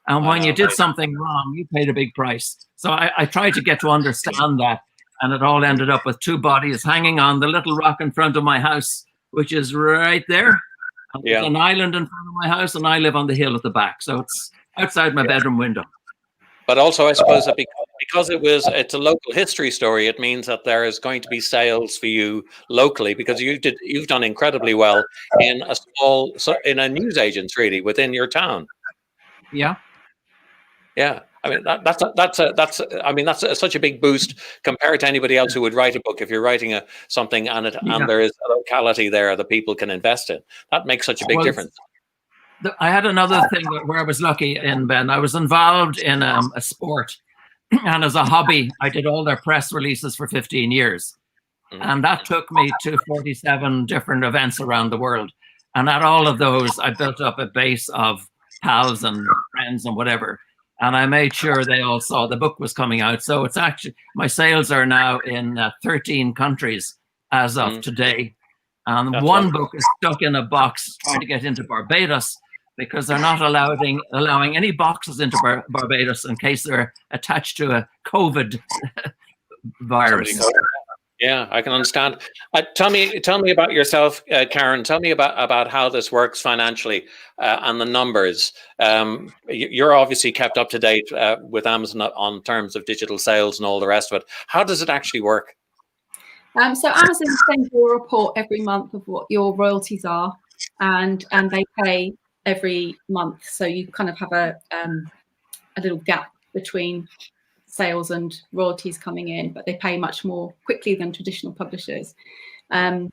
And when you did something wrong, you paid a big price. So I tried to get to understand that. And it all ended up with 2 bodies hanging on the little rock in front of my house, which is right there. There's an island in front of my house, and I live on the hill at the back. So it's outside my bedroom window. But also, I suppose that because it's a local history story, it means that there is going to be sales for you locally, because you've done incredibly well in a newsagents really within your town. Yeah. Yeah, I mean that's such a big boost compared to anybody else who would write a book. If you're writing something and there is a locality there that people can invest in, that makes such a big difference. I had another thing where I was lucky in, Ben. I was involved in a sport, and as a hobby, I did all their press releases for 15 years. And that took me to 47 different events around the world. And at all of those, I built up a base of pals and friends and whatever. And I made sure they all saw the book was coming out. So it's actually, my sales are now in 13 countries as of today. And one book is stuck in a box trying to get into Barbados, because they're not allowing any boxes into Barbados in case they're attached to a COVID virus. Yeah, I can understand. Tell me about yourself, Karen. Tell me about how this works financially and the numbers. You're obviously kept up to date with Amazon on terms of digital sales and all the rest of it. How does it actually work? So Amazon sends you a report every month of what your royalties are, and they pay every month. So you kind of have a little gap between sales and royalties coming in, but they pay much more quickly than traditional publishers. The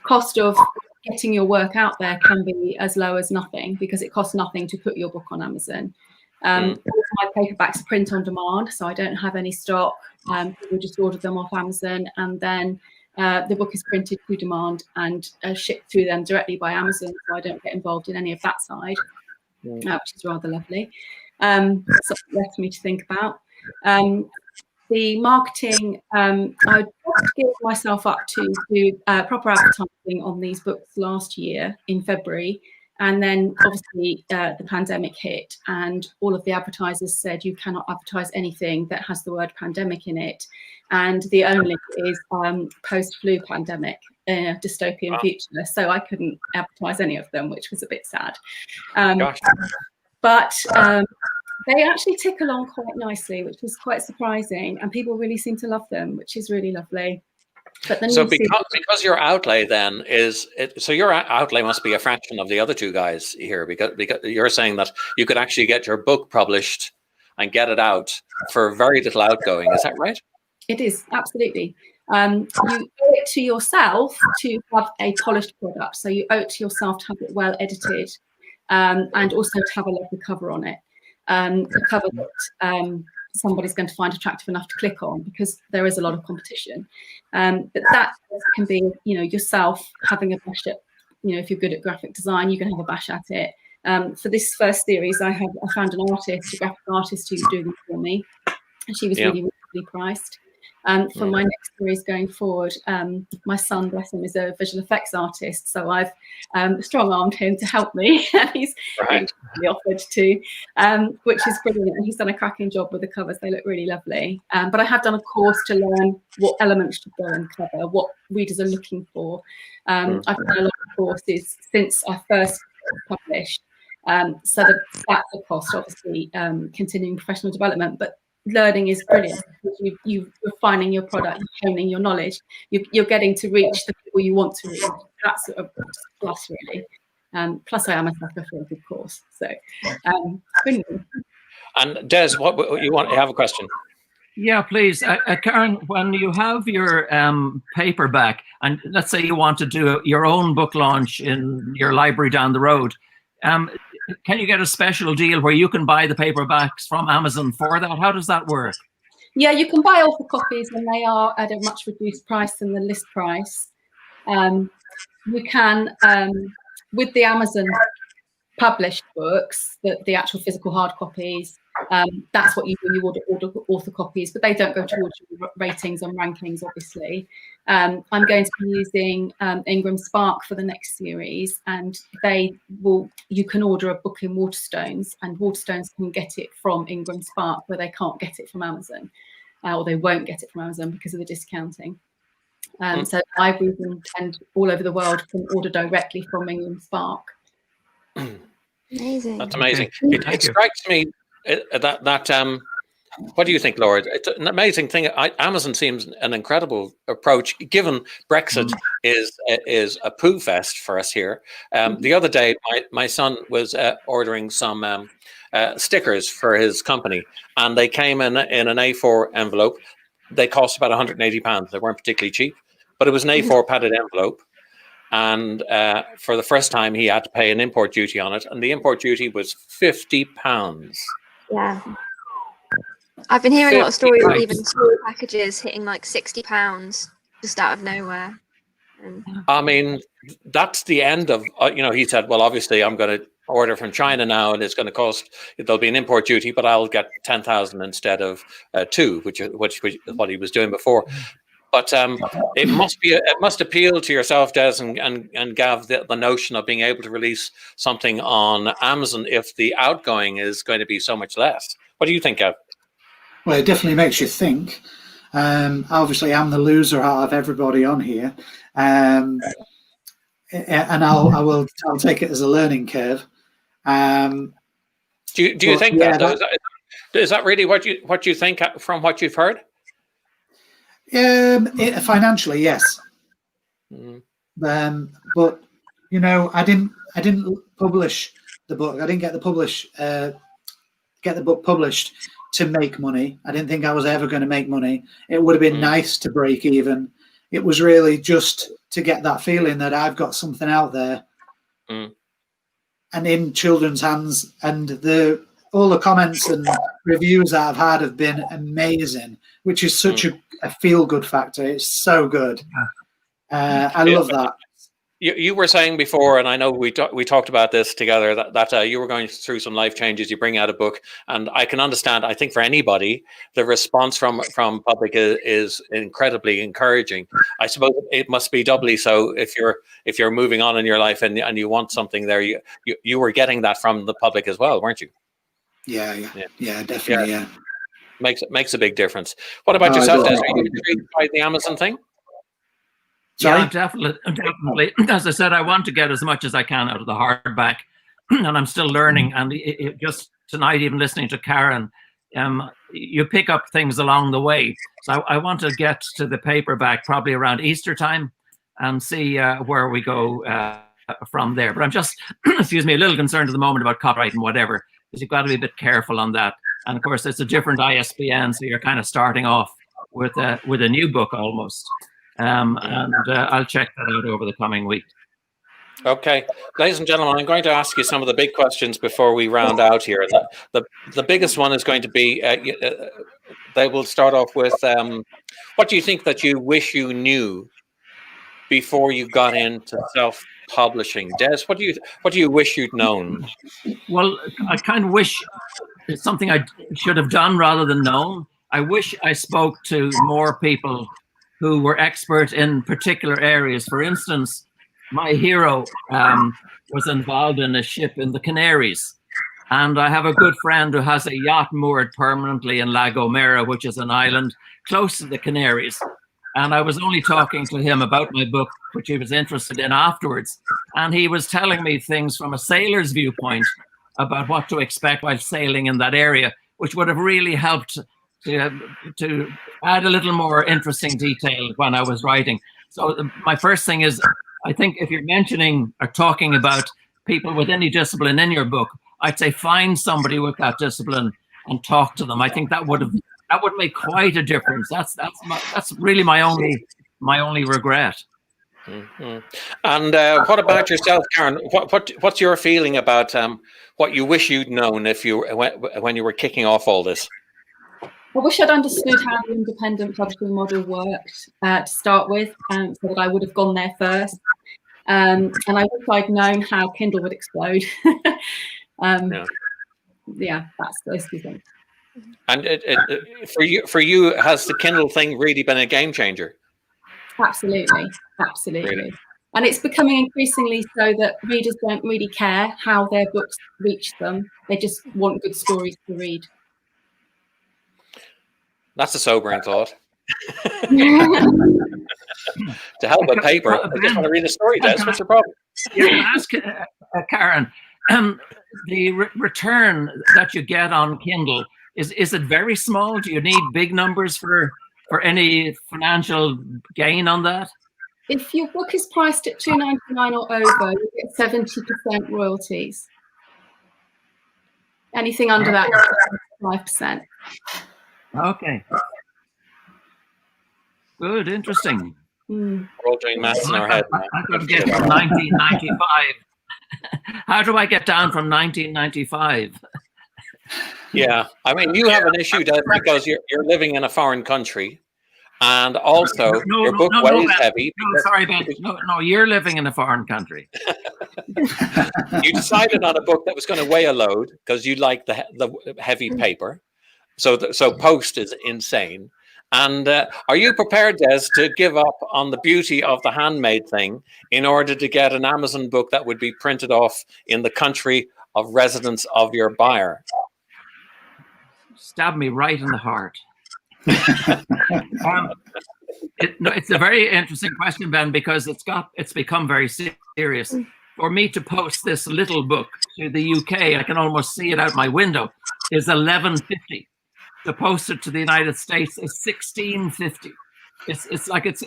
cost of getting your work out there can be as low as nothing, because it costs nothing to put your book on Amazon. My paperbacks print on demand, so I don't have any stock. People just order them off Amazon, and then the book is printed to demand and shipped to them directly by Amazon, so I don't get involved in any of that side, which is rather lovely. So left for me to think about. The marketing, I just gave myself up to do proper advertising on these books last year in February. And then obviously the pandemic hit, and all of the advertisers said you cannot advertise anything that has the word pandemic in it. And the only is post-flu pandemic, dystopian future. So I couldn't advertise any of them, which was a bit sad. But they actually tick along quite nicely, which was quite surprising. And people really seem to love them, which is really lovely. But so because your outlay then so your outlay must be a fraction of the other two guys here, because you're saying that you could actually get your book published and get it out for very little outgoing. Is that right? It is, absolutely. You owe it to yourself to have a polished product. So you owe it to yourself to have it well edited, and also to have a lovely cover on it. A cover that somebody's going to find attractive enough to click on, because there is a lot of competition. But that can be, yourself having a bash at, if you're good at graphic design, you can have a bash at it. For this first series, I found an artist, a graphic artist, who was doing them for me, and she was really, really priced. For my next series going forward, my son, bless him, is a visual effects artist, so I've strong-armed him to help me, and he's really offered to, which is brilliant, and he's done a cracking job with the covers. They look really lovely. But I have done a course to learn what elements should go in cover, what readers are looking for. I've done a lot of courses since I first published, so that's a cost, obviously, continuing professional development, but learning is brilliant. You're refining your product, you're honing your knowledge, you're getting to reach the people you want to reach. That's a plus, really. Plus, I am a sucker for a good course. So, brilliant. And Des, what you have a question? Yeah, please, Karen. When you have your paperback, and let's say you want to do your own book launch in your library down the road, can you get a special deal where you can buy the paperbacks from Amazon for that? How does that work? Yeah, you can buy author copies and they are at a much reduced price than the list price. You can, with the Amazon published books, the actual physical hard copies, that's what you do. You order author copies, but they don't go towards your ratings and rankings, obviously. I'm going to be using Ingram Spark for the next series, and you can order a book in Waterstones, and Waterstones can get it from Ingram Spark, where they can't get it from Amazon, or they won't get it from Amazon because of the discounting. So libraries and all over the world can order directly from Ingram Spark. Amazing. That's amazing. Okay. It strikes me that what do you think, Laura? It's an amazing thing. Amazon seems an incredible approach, given Brexit is a poo fest for us here. The other day, my son was ordering some stickers for his company, and they came in an A4 envelope. They cost about £180. They weren't particularly cheap, but it was an A4 padded envelope. And for the first time, he had to pay an import duty on it, and the import duty was £50. Yeah. I've been hearing a lot of stories of even small packages hitting like £60 just out of nowhere. I mean, that's the end of, he said, well, obviously I'm going to order from China now, and it's going to cost, there'll be an import duty, but I'll get 10,000 instead of 2, which is what he was doing before. But it must appeal to yourself, Des and Gav, the notion of being able to release something on Amazon if the outgoing is going to be so much less. What do you think, Gav? Well, it definitely makes you think. Obviously, I'm the loser out of everybody on here, and I'll take it as a learning curve. Do you think that? Is that really what you think from what you've heard? Financially, yes. But I didn't publish the book. I didn't get the book published to make money. I didn't think I was ever going to make money. It would have been nice to break even. It was really just to get that feeling that I've got something out there and in children's hands. And all the comments and reviews that I've had have been amazing, which is such a feel-good factor. It's so good. I love that. You were saying before, and I know we talked about this together, that you were going through some life changes. You bring out a book, and I can understand. I think for anybody, the response from public is incredibly encouraging. I suppose it must be doubly so if you're moving on in your life and you want something there. You were getting that from the public as well, weren't you? Yeah, definitely. Yeah. Makes a big difference. What about yourself, Des? Are you intrigued by the Amazon thing? Sorry? Yeah, definitely. As I said, I want to get as much as I can out of the hardback, and I'm still learning. And just tonight, even listening to Karen, you pick up things along the way. So I want to get to the paperback probably around Easter time and see where we go from there. But I'm just, excuse me, a little concerned at the moment about copyright and whatever, because you've got to be a bit careful on that. And of course, it's a different ISBN, so you're kind of starting off with a new book almost. And I'll check that out over the coming week. Okay, ladies and gentlemen, I'm going to ask you some of the big questions before we round out here. The biggest one is going to be, they will start off with, what do you think that you wish you knew before you got into self-publishing? Des, what do you wish you'd known? Well, I kind of wish it's something I should have done rather than known. I wish I spoke to more people who were experts in particular areas. For instance, my hero was involved in a ship in the Canaries. And I have a good friend who has a yacht moored permanently in La Gomera, which is an island close to the Canaries. And I was only talking to him about my book, which he was interested in afterwards. And he was telling me things from a sailor's viewpoint about what to expect while sailing in that area, which would have really helped to add a little more interesting detail when I was writing. So my first thing is, I think if you're mentioning or talking about people with any discipline in your book, I'd say find somebody with that discipline and talk to them. I think that would make quite a difference. That's really my only regret. Mhm. And what about yourself, Karen? What's your feeling about what you wish you'd known if you when you were kicking off all this? I wish I'd understood how the independent publishing model worked to start with, so that I would have gone there first. And I wish I'd known how Kindle would explode. Yeah, that's those two things. And for you, has the Kindle thing really been a game changer? Absolutely. Really? And it's becoming increasingly so that readers don't really care how their books reach them. They just want good stories to read. That's a sobering thought. To hell with paper. I just want to read a story, Des. What's your problem? You can ask Karen, the return that you get on Kindle, is it very small? Do you need big numbers for any financial gain on that? If your book is priced at $2.99 or over, you get 70% royalties. Anything under that is 5%. Okay. Good, interesting. We're all doing maths in our head. I could get from 1995. How do I get down from 1995? Yeah, I mean, you have an issue, Des, because you're living in a foreign country, and also your book weighs heavy. No, sorry, Ben. No, you're living in a foreign country. You decided on a book that was going to weigh a load because you like the heavy paper. So post is insane. And are you prepared, Des, to give up on the beauty of the handmade thing in order to get an Amazon book that would be printed off in the country of residence of your buyer? Stab me right in the heart. It's a very interesting question, Ben, because it's become very serious. For me to post this little book to the UK, I can almost see it out my window, is $11.50. To post it to the United States is $16.50. It's like it's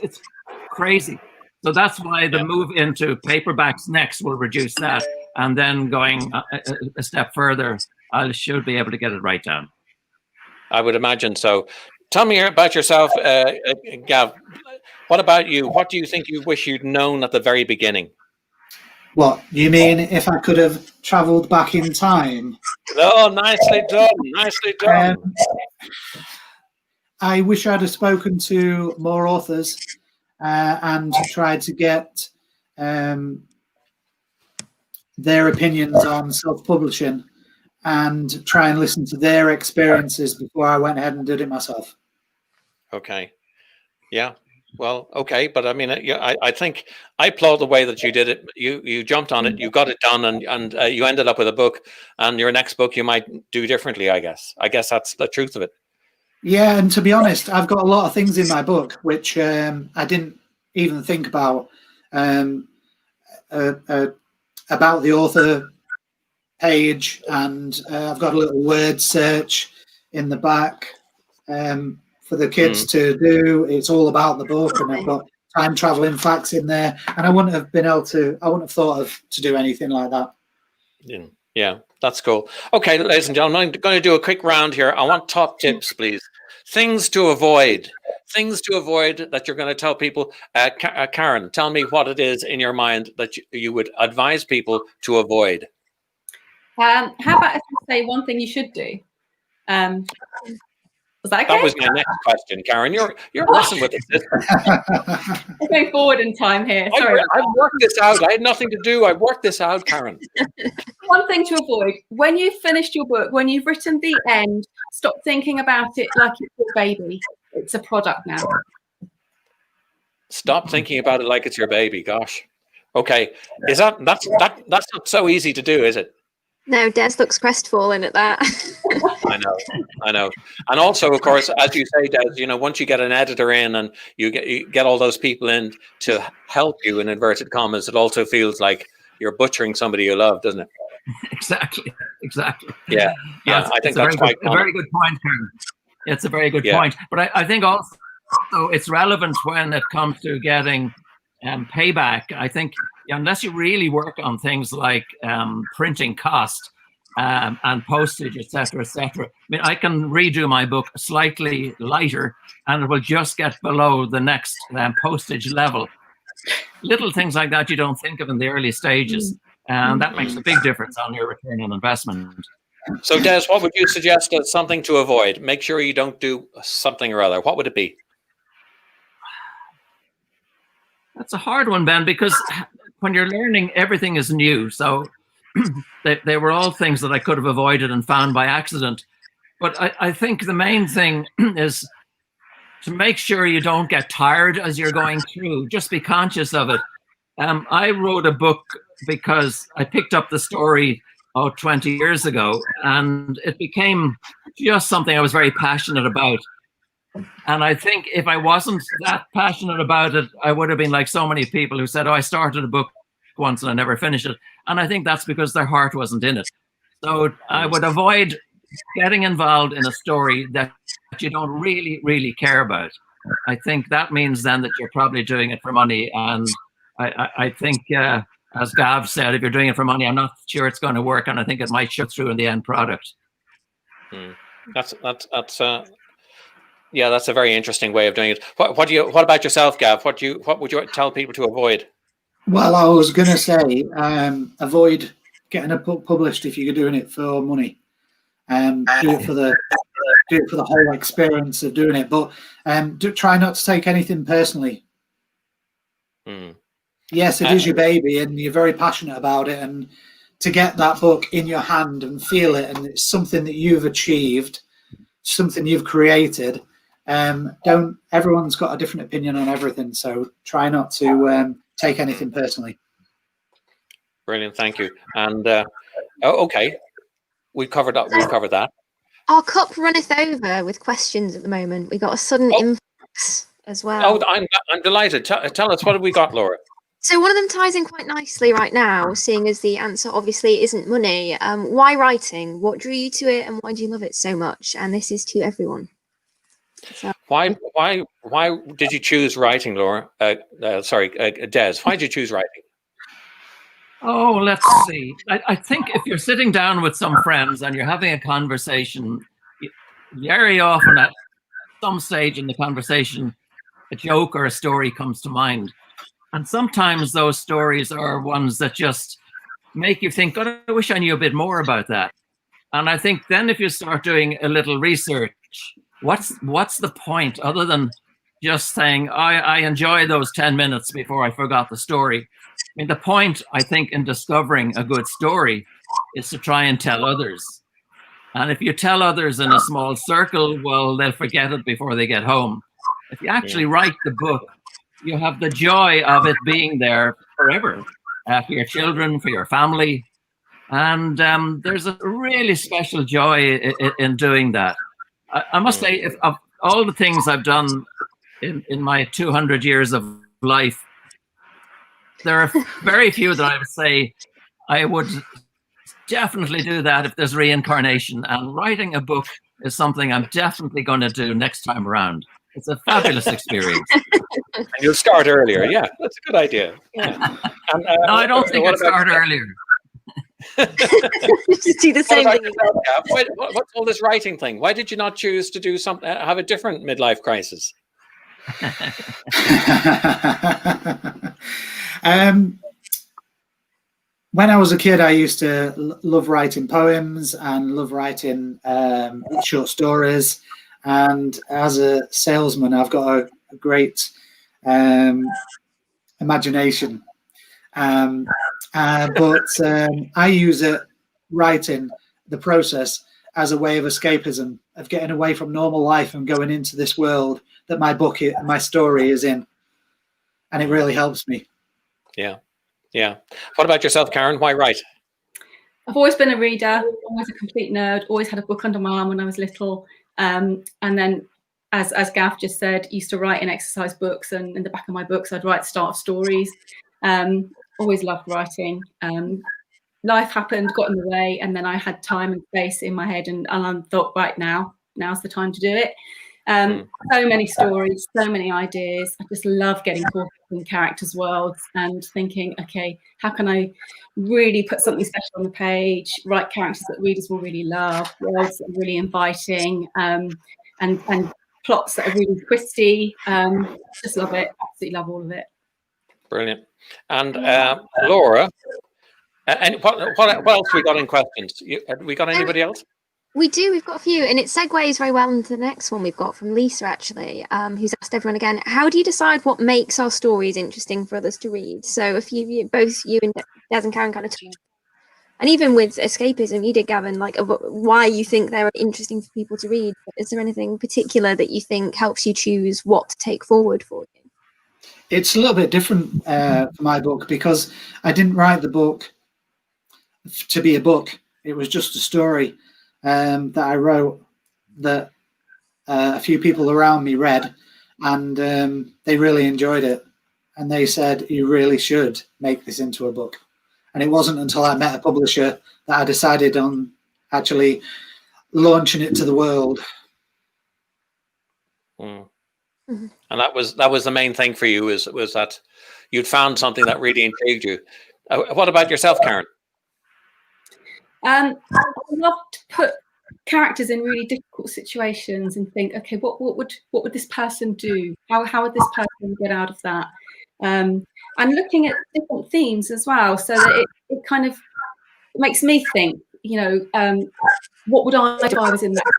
crazy. So that's why the move into paperbacks next will reduce that, and then going a step further, I should be able to get it right down. I would imagine so. Tell me about yourself, Gav. What about you? What do you think you wish you'd known at the very beginning? What, you mean if I could have travelled back in time? Oh, nicely done, nicely done. I wish I'd have spoken to more authors and tried to get their opinions on self-publishing and try and listen to their experiences before I went ahead and did it myself. Okay. Yeah. Well, okay, but I mean, I think I applaud the way that you did it. You jumped on it, you got it done, and you ended up with a book. And your next book, you might do differently. I guess that's the truth of it. Yeah, and to be honest, I've got a lot of things in my book which I didn't even think about the author page, and I've got a little word search in the back. For the kids to do. It's all about the book, and I've got time traveling facts in there, and I wouldn't have thought of to do anything like that. Yeah, that's cool. Okay, ladies and gentlemen, I'm going to do a quick round here. I want top tips, please. Things to avoid that you're going to tell people. Karen, tell me what it is in your mind that you would advise people to avoid. How about if I say one thing you should do? Was that okay? That was my next question, Karen. You're messing with it. I'm going forward in time here. Sorry. I've worked this out. I had nothing to do. I worked this out, Karen. One thing to avoid: when you've finished your book, when you've written the end, stop thinking about it like it's your baby. It's a product now. Stop thinking about it like it's your baby. Gosh. Okay. That's not so easy to do, is it? No, Des looks crestfallen at that. I know. And also, of course, as you say, Des, once you get an editor in and you get all those people in to help you, in inverted commas, it also feels like you're butchering somebody you love, doesn't it? Exactly. Yeah. I think that's quite a very good point, Karen. It's a very good point. But I think also it's relevant when it comes to getting payback. I think unless you really work on things like printing cost and postage, etc., etc. I mean, I can redo my book slightly lighter, and it will just get below the next postage level. little things like that you don't think of in the early stages. And that makes a big difference on your return on investment. So, Des, what would you suggest as something to avoid? Make sure you don't do something or other. What would it be? That's a hard one, Ben, because when you're learning, everything is new. So they were all things that I could have avoided and found by accident. But I think the main thing is to make sure you don't get tired as you're going through. Just be conscious of it. I wrote a book because I picked up the story 20 years ago, and it became just something I was very passionate about. And I think if I wasn't that passionate about it, I would have been like so many people who said, oh, I started a book once and I never finished it. And I think that's because their heart wasn't in it. So I would avoid getting involved in a story that you don't really, really care about. I think that means then that you're probably doing it for money. And I think, as Gav said, if you're doing it for money, I'm not sure it's going to work. And I think it might show through in the end product. That's a very interesting way of doing it. What about yourself, Gav? What would you tell people to avoid? Well, I was going to say, avoid getting a book published if you're doing it for money. Do it for the whole experience of doing it, but try not to take anything personally. Yes, it is your baby, and you're very passionate about it, and to get that book in your hand and feel it, and it's something that you've achieved, something you've created. Everyone's got a different opinion on everything, so try not to take anything personally. Brilliant, thank you. And okay, we've covered that. Our cup runneth over with questions at the moment. We got a sudden influx as well. Oh, I'm delighted. Tell us, what have we got, Laura? So one of them ties in quite nicely right now, seeing as the answer obviously isn't money. Why writing? What drew you to it, and why do you love it so much? And this is to everyone. So. Why did you choose writing, Laura? Des, why did you choose writing? Oh, let's see. I think if you're sitting down with some friends and you're having a conversation, very often at some stage in the conversation, a joke or a story comes to mind. And sometimes those stories are ones that just make you think, God, I wish I knew a bit more about that. And I think then if you start doing a little research, what's the point other than just saying, I enjoy those 10 minutes before I forgot the story. I mean, the point, I think, in discovering a good story is to try and tell others. And if you tell others in a small circle, well, they'll forget it before they get home. If you actually write the book, you have the joy of it being there forever for your children, for your family. And there's a really special joy in doing that. I must say, of all the things I've done in my 200 years of life, there are very few that I would say I would definitely do that if there's reincarnation. And writing a book is something I'm definitely going to do next time around. It's a fabulous experience. And you'll start earlier. Yeah, that's a good idea. Yeah. And, no, I don't think I'd start earlier. Just do the same thing. What's all this writing thing? Why did you not choose to do something, have a different midlife crisis? When I was a kid, I used to love writing poems and love writing short stories. And as a salesman, I've got a great imagination. But I use writing, the process, as a way of escapism, of getting away from normal life and going into this world that my story is in. And it really helps me. Yeah. Yeah. What about yourself, Karen? Why write? I've always been a reader, always a complete nerd, always had a book under my arm when I was little. And then, as Gav just said, used to write in exercise books, and in the back of my books, I'd write start stories. Always loved writing. Life happened, got in the way, and then I had time and space in my head, and I thought, right, now's the time to do it. So many stories, so many ideas. I just love getting caught up in characters' worlds and thinking, okay, how can I really put something special on the page, write characters that readers will really love, worlds that are really inviting, and plots that are really twisty. Just love it, absolutely love all of it. Brilliant. And Laura, and what else we got in questions? Have we got anybody else? We do. We've got a few, and it segues very well into the next one we've got from Lisa, actually, who's asked everyone again, how do you decide what makes our stories interesting for others to read? So both you and Des and Karen kind of talked, and even with escapism, you did, Gavin, like why you think they're interesting for people to read. Is there anything particular that you think helps you choose what to take forward for you? It's a little bit different for my book, because I didn't write the book to be a book. It was just a story that I wrote that a few people around me read, and they really enjoyed it. And they said, you really should make this into a book. And it wasn't until I met a publisher that I decided on actually launching it to the world. Mm. Mm-hmm. And that was the main thing for you, was that you'd found something that really intrigued you. What about yourself, Karen? I love to put characters in really difficult situations and think, okay, what would this person do? How would this person get out of that? And looking at different themes as well, so that it kind of makes me think, what would I do if I was in that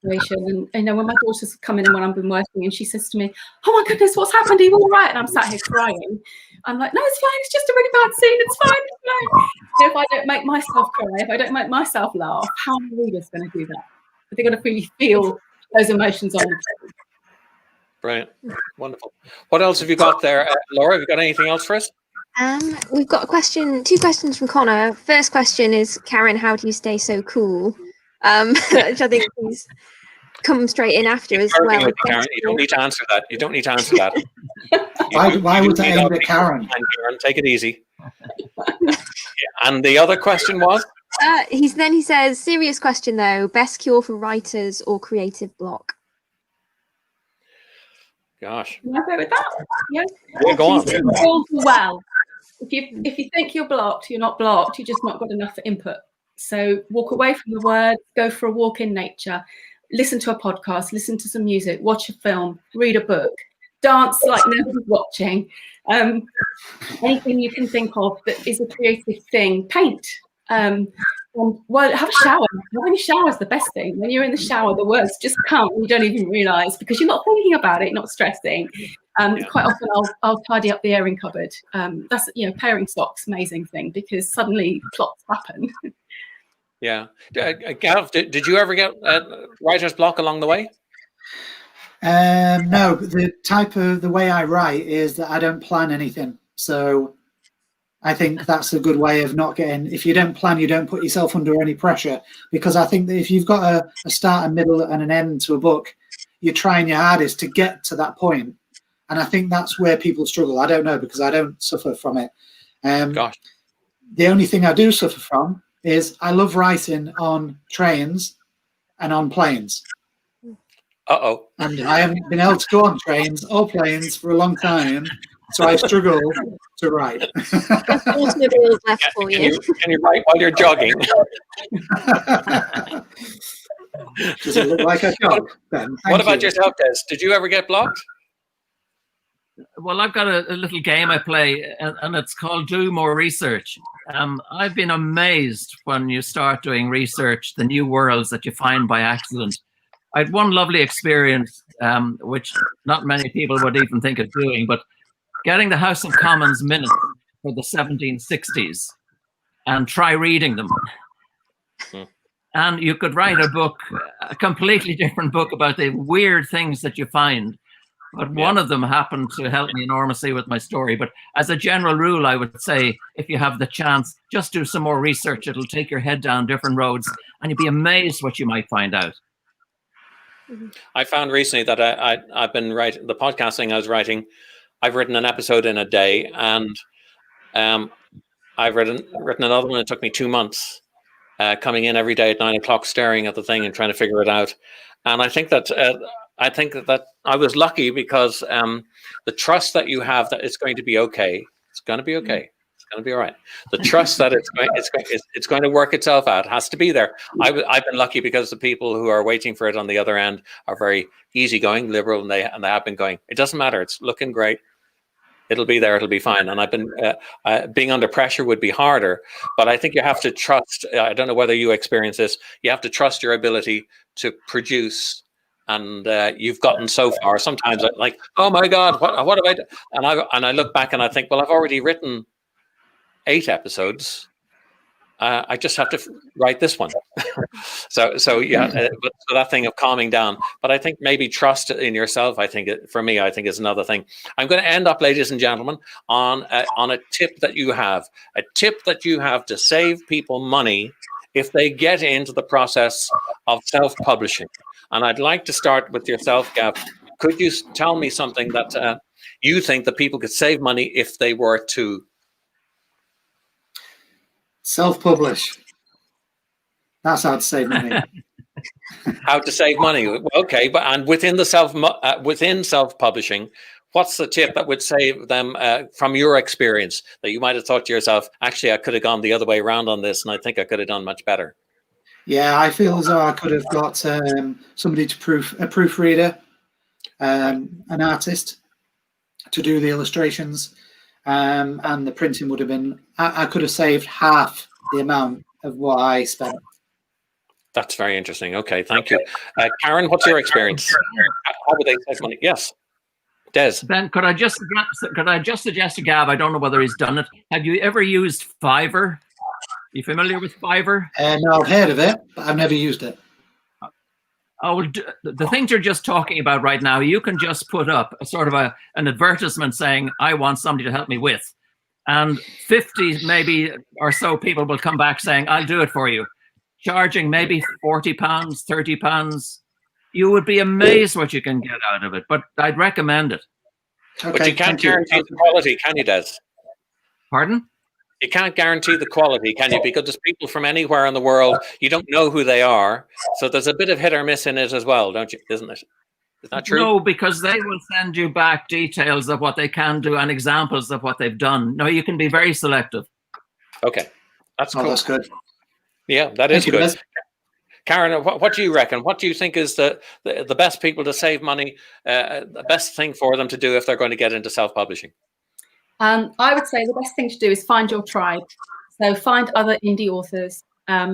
situation? And when my daughter's come in and when I've been working, and she says to me, oh my goodness, what's happened? Are you all right? And I'm sat here crying. I'm like, no, it's fine. It's just a really bad scene. It's fine. It's fine. So if I don't make myself cry, if I don't make myself laugh, how are the readers going to do that? They're going to really feel those emotions on the page. Brilliant. Wonderful. What else have you got there? Laura, have you got anything else for us? We've got two questions from Connor. First question is, Karen, how do you stay so cool? Which I think he's come straight in after as well. Karen, you don't need to answer that. You don't need to answer that. Why would I aim at Karen? Karen, take it easy. And the other question was? He says, serious question though, best cure for writers or creative block? Gosh. Can I go with that? Yeah. Go on. Well, if you think you're blocked, you're not blocked. You're just not got enough input. So walk away from the words, go for a walk in nature, listen to a podcast, listen to some music, watch a film, read a book, dance like nobody's watching. Anything you can think of that is a creative thing. Paint. Well, have a shower. Having a shower is the best thing. When you're in the shower, the words just come and you don't even realise, because you're not thinking about it, not stressing. Quite often I'll tidy up the airing cupboard. That's pairing socks, amazing thing, because suddenly plots happen. Yeah. Gav, did you ever get writer's block along the way? No, the way I write is that I don't plan anything. So I think that's a good way of not getting, if you don't plan, you don't put yourself under any pressure, because I think that if you've got a start, a middle and an end to a book, you're trying your hardest to get to that point. And I think that's where people struggle. I don't know, because I don't suffer from it. Gosh. The only thing I do suffer from is I love writing on trains and on planes. Uh-oh. And I haven't been able to go on trains or planes for a long time, so I struggle to write. Can you write while you're jogging? Does it look like a jog, Ben? What about yourself, Des? Did you ever get blocked? Well, I've got a little game I play, and it's called Do More Research. I've been amazed when you start doing research, the new worlds that you find by accident. I had one lovely experience, which not many people would even think of doing, but getting the House of Commons minutes for the 1760s and try reading them. And you could write a book, a completely different book about the weird things that you find. But one of them happened to help me enormously with my story. But as a general rule, I would say, if you have the chance, just do some more research. It'll take your head down different roads, and you'll be amazed what you might find out. I found recently that I've been writing the podcasting I was writing. I've written an episode in a day, and I've written another one. It took me 2 months, coming in every day at 9 o'clock, staring at the thing and trying to figure it out. And I think that I was lucky, because the trust that you have that it's going to be okay. It's going to be okay. It's going to be all right. The trust that it's going to work itself out has to be there. I've been lucky, because the people who are waiting for it on the other end are very easygoing, liberal, and they have been going, it doesn't matter. It's looking great. It'll be there. It'll be fine. And I've been being under pressure would be harder, but I think you have to trust. I don't know whether you experience this. You have to trust your ability to produce, and you've gotten so far. Sometimes I'm like, oh my God, what have I done? And I look back and I think, well, I've already written 8 episodes. I just have to write this one. so yeah, but so that thing of calming down. But I think maybe trust in yourself. I think for me, I think is another thing. I'm going to end up, ladies and gentlemen, on a tip that you have, to save people money if they get into the process of self-publishing. And I'd like to start with yourself, Gav. Could you tell me something that you think that people could save money if they were to self-publish? That's how to save money. How to save money? Okay, but and within self-publishing, what's the tip that would save them from your experience that you might have thought to yourself, actually, I could have gone the other way around on this, and I think I could have done much better? Yeah, I feel as though I could have got somebody to a proofreader, an artist to do the illustrations, and the printing would have been. I could have saved half the amount of what I spent. That's very interesting. Okay, thank you. Karen, what's your experience? How would they save money? Yes. Des. Ben, could I just suggest to Gav, I don't know whether he's done it. Have you ever used Fiverr? You familiar with Fiverr? No, I've heard of it, but I've never used it. Oh, well, the things you're just talking about right now, you can just put up a sort of an advertisement saying, I want somebody to help me with. And 50 maybe or so people will come back saying, I'll do it for you. Charging maybe £40, £30. You would be amazed what you can get out of it, but I'd recommend it. Okay, but you can't guarantee the quality, can you, Des? Pardon? You can't guarantee the quality, can you? Because there's people from anywhere in the world, you don't know who they are. So there's a bit of hit or miss in it as well, don't you? Isn't it? Is that true? No, because they will send you back details of what they can do and examples of what they've done. No, you can be very selective. Okay. That's cool. That's good. Yeah, that is good. Karen, what do you reckon? What do you think is the best people to save money, the best thing for them to do if they're going to get into self-publishing? I would say the best thing to do is find your tribe. So find other indie authors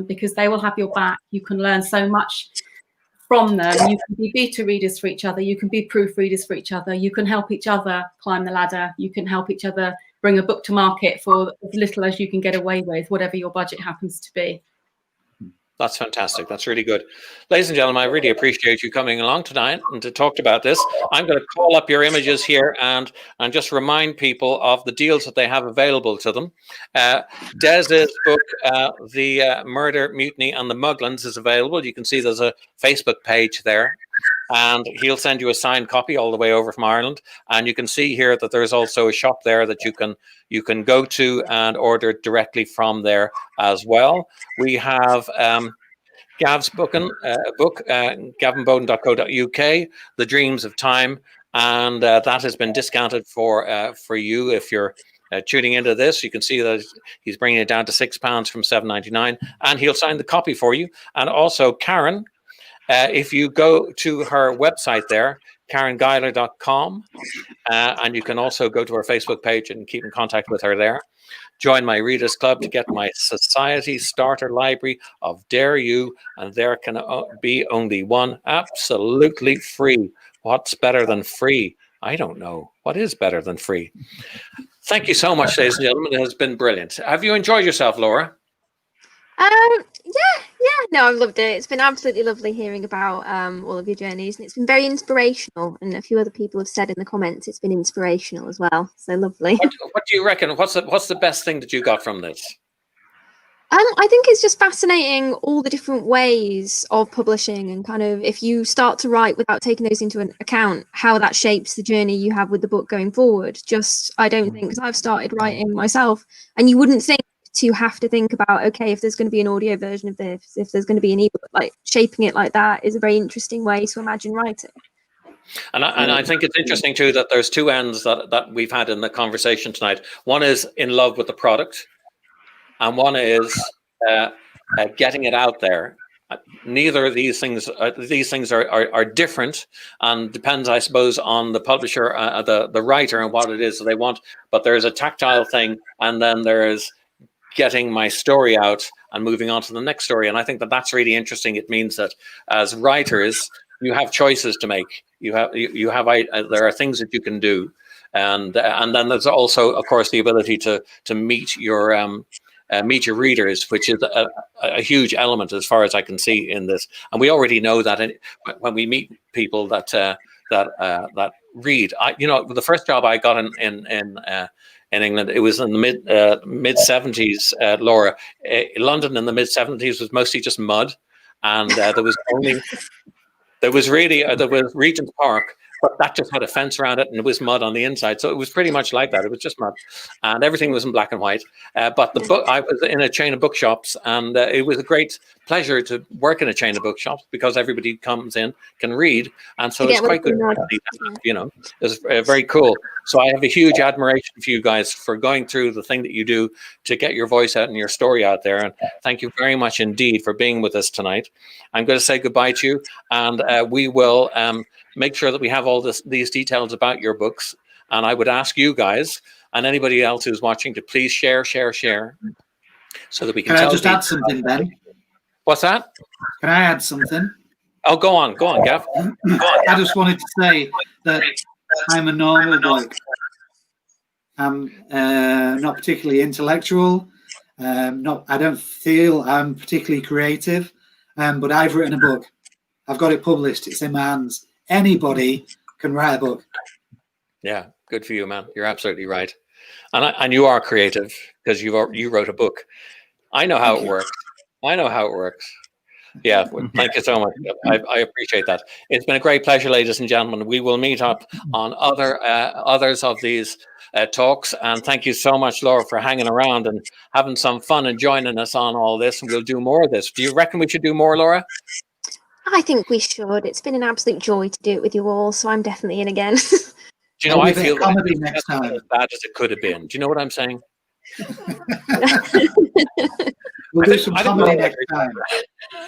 because they will have your back. You can learn so much from them. You can be beta readers for each other. You can be proofreaders for each other. You can help each other climb the ladder. You can help each other bring a book to market for as little as you can get away with, whatever your budget happens to be. That's fantastic. That's really good. Ladies and gentlemen, I really appreciate you coming along tonight and to talk about this. I'm going to call up your images here and just remind people of the deals that they have available to them. Des's book, The Murder, Mutiny and the Muglins is available. You can see there's a Facebook page there. And he'll send you a signed copy all the way over from Ireland. And you can see here that there's also a shop there that you can go to and order directly from there as well. We have Gav's book, gavinbowden.co.uk, The Dreams of Time, and that has been discounted for you if you're tuning into this. You can see that he's bringing it down to £6 from $7.99, and he'll sign the copy for you. And also Karen. If you go to her website there, karengeiler.com, and you can also go to her Facebook page and keep in contact with her there. Join my Readers Club to get my Society Starter Library of Dare You, and there can be only one absolutely free. What's better than free? I don't know. What is better than free? Thank you so much, ladies and gentlemen. It has been brilliant. Have you enjoyed yourself, Laura? Yeah, no, I've loved it. It's been absolutely lovely hearing about all of your journeys, and it's been very inspirational. And a few other people have said in the comments it's been inspirational as well. So lovely. What do you reckon? What's the best thing that you got from this? I think it's just fascinating all the different ways of publishing, and kind of if you start to write without taking those into account, how that shapes the journey you have with the book going forward. I don't think, because I've started writing myself, and you wouldn't think to have to think about, okay, if there's going to be an audio version of this, if there's going to be an ebook, like shaping it like that is a very interesting way to imagine writing. And I think it's interesting too that there's two ends that we've had in the conversation tonight. One is in love with the product, and one is getting it out there neither of these things are different, and depends, I suppose, on the publisher, the writer, and what it is that they want. But there's a tactile thing, and then there's getting my story out and moving on to the next story. And I think that that's really interesting. It means that as writers, you have choices to make. There are things that you can do, and then there's also, of course, the ability to meet your readers, which is a huge element as far as I can see in this. And we already know that when we meet people that read. The first job I got in England, it was in the mid 70s, Laura. London in the mid 70s was mostly just mud, and there was Regent's Park, but that just had a fence around it, and it was mud on the inside. So it was pretty much like that. It was just mud, and everything was in black and white. But the book, I was in a chain of bookshops, and it was a great pleasure to work in a chain of bookshops because everybody comes in, can read, and so it's quite good. It's very cool. So I have a huge admiration for you guys for going through the thing that you do to get your voice out and your story out there. And thank you very much indeed for being with us tonight. I'm going to say goodbye to you, and we will make sure that we have all these details about your books. And I would ask you guys and anybody else who's watching to please share, so that we can. Can I just add something, Ben? What's that? Can I add something? Oh, go on, Gav. I just wanted to say that I'm a normal bloke. I'm not particularly intellectual. I don't feel I'm particularly creative. But I've written a book. I've got it published. It's in my hands. Anybody can write a book. Yeah, good for you, man. You're absolutely right. And you are creative because you wrote a book. I know how it works. Yeah, thank you so much. I appreciate that. It's been a great pleasure, ladies and gentlemen. We will meet up on others of these talks. And thank you so much, Laura, for hanging around and having some fun and joining us on all this. And we'll do more of this. Do you reckon we should do more, Laura? I think we should. It's been an absolute joy to do it with you all. So I'm definitely in again. Do you know, I feel that it's next time as bad as it could have been. Do you know what I'm saying? We'll do some comedy next time.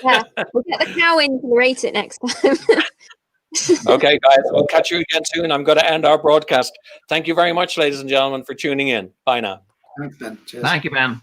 Yeah, we'll get the cow in to narrate it next time. Okay, guys, we'll catch you again soon. I'm going to end our broadcast. Thank you very much, ladies and gentlemen, for tuning in. Bye now. Thanks, Ben. Cheers. Thank you, Ben.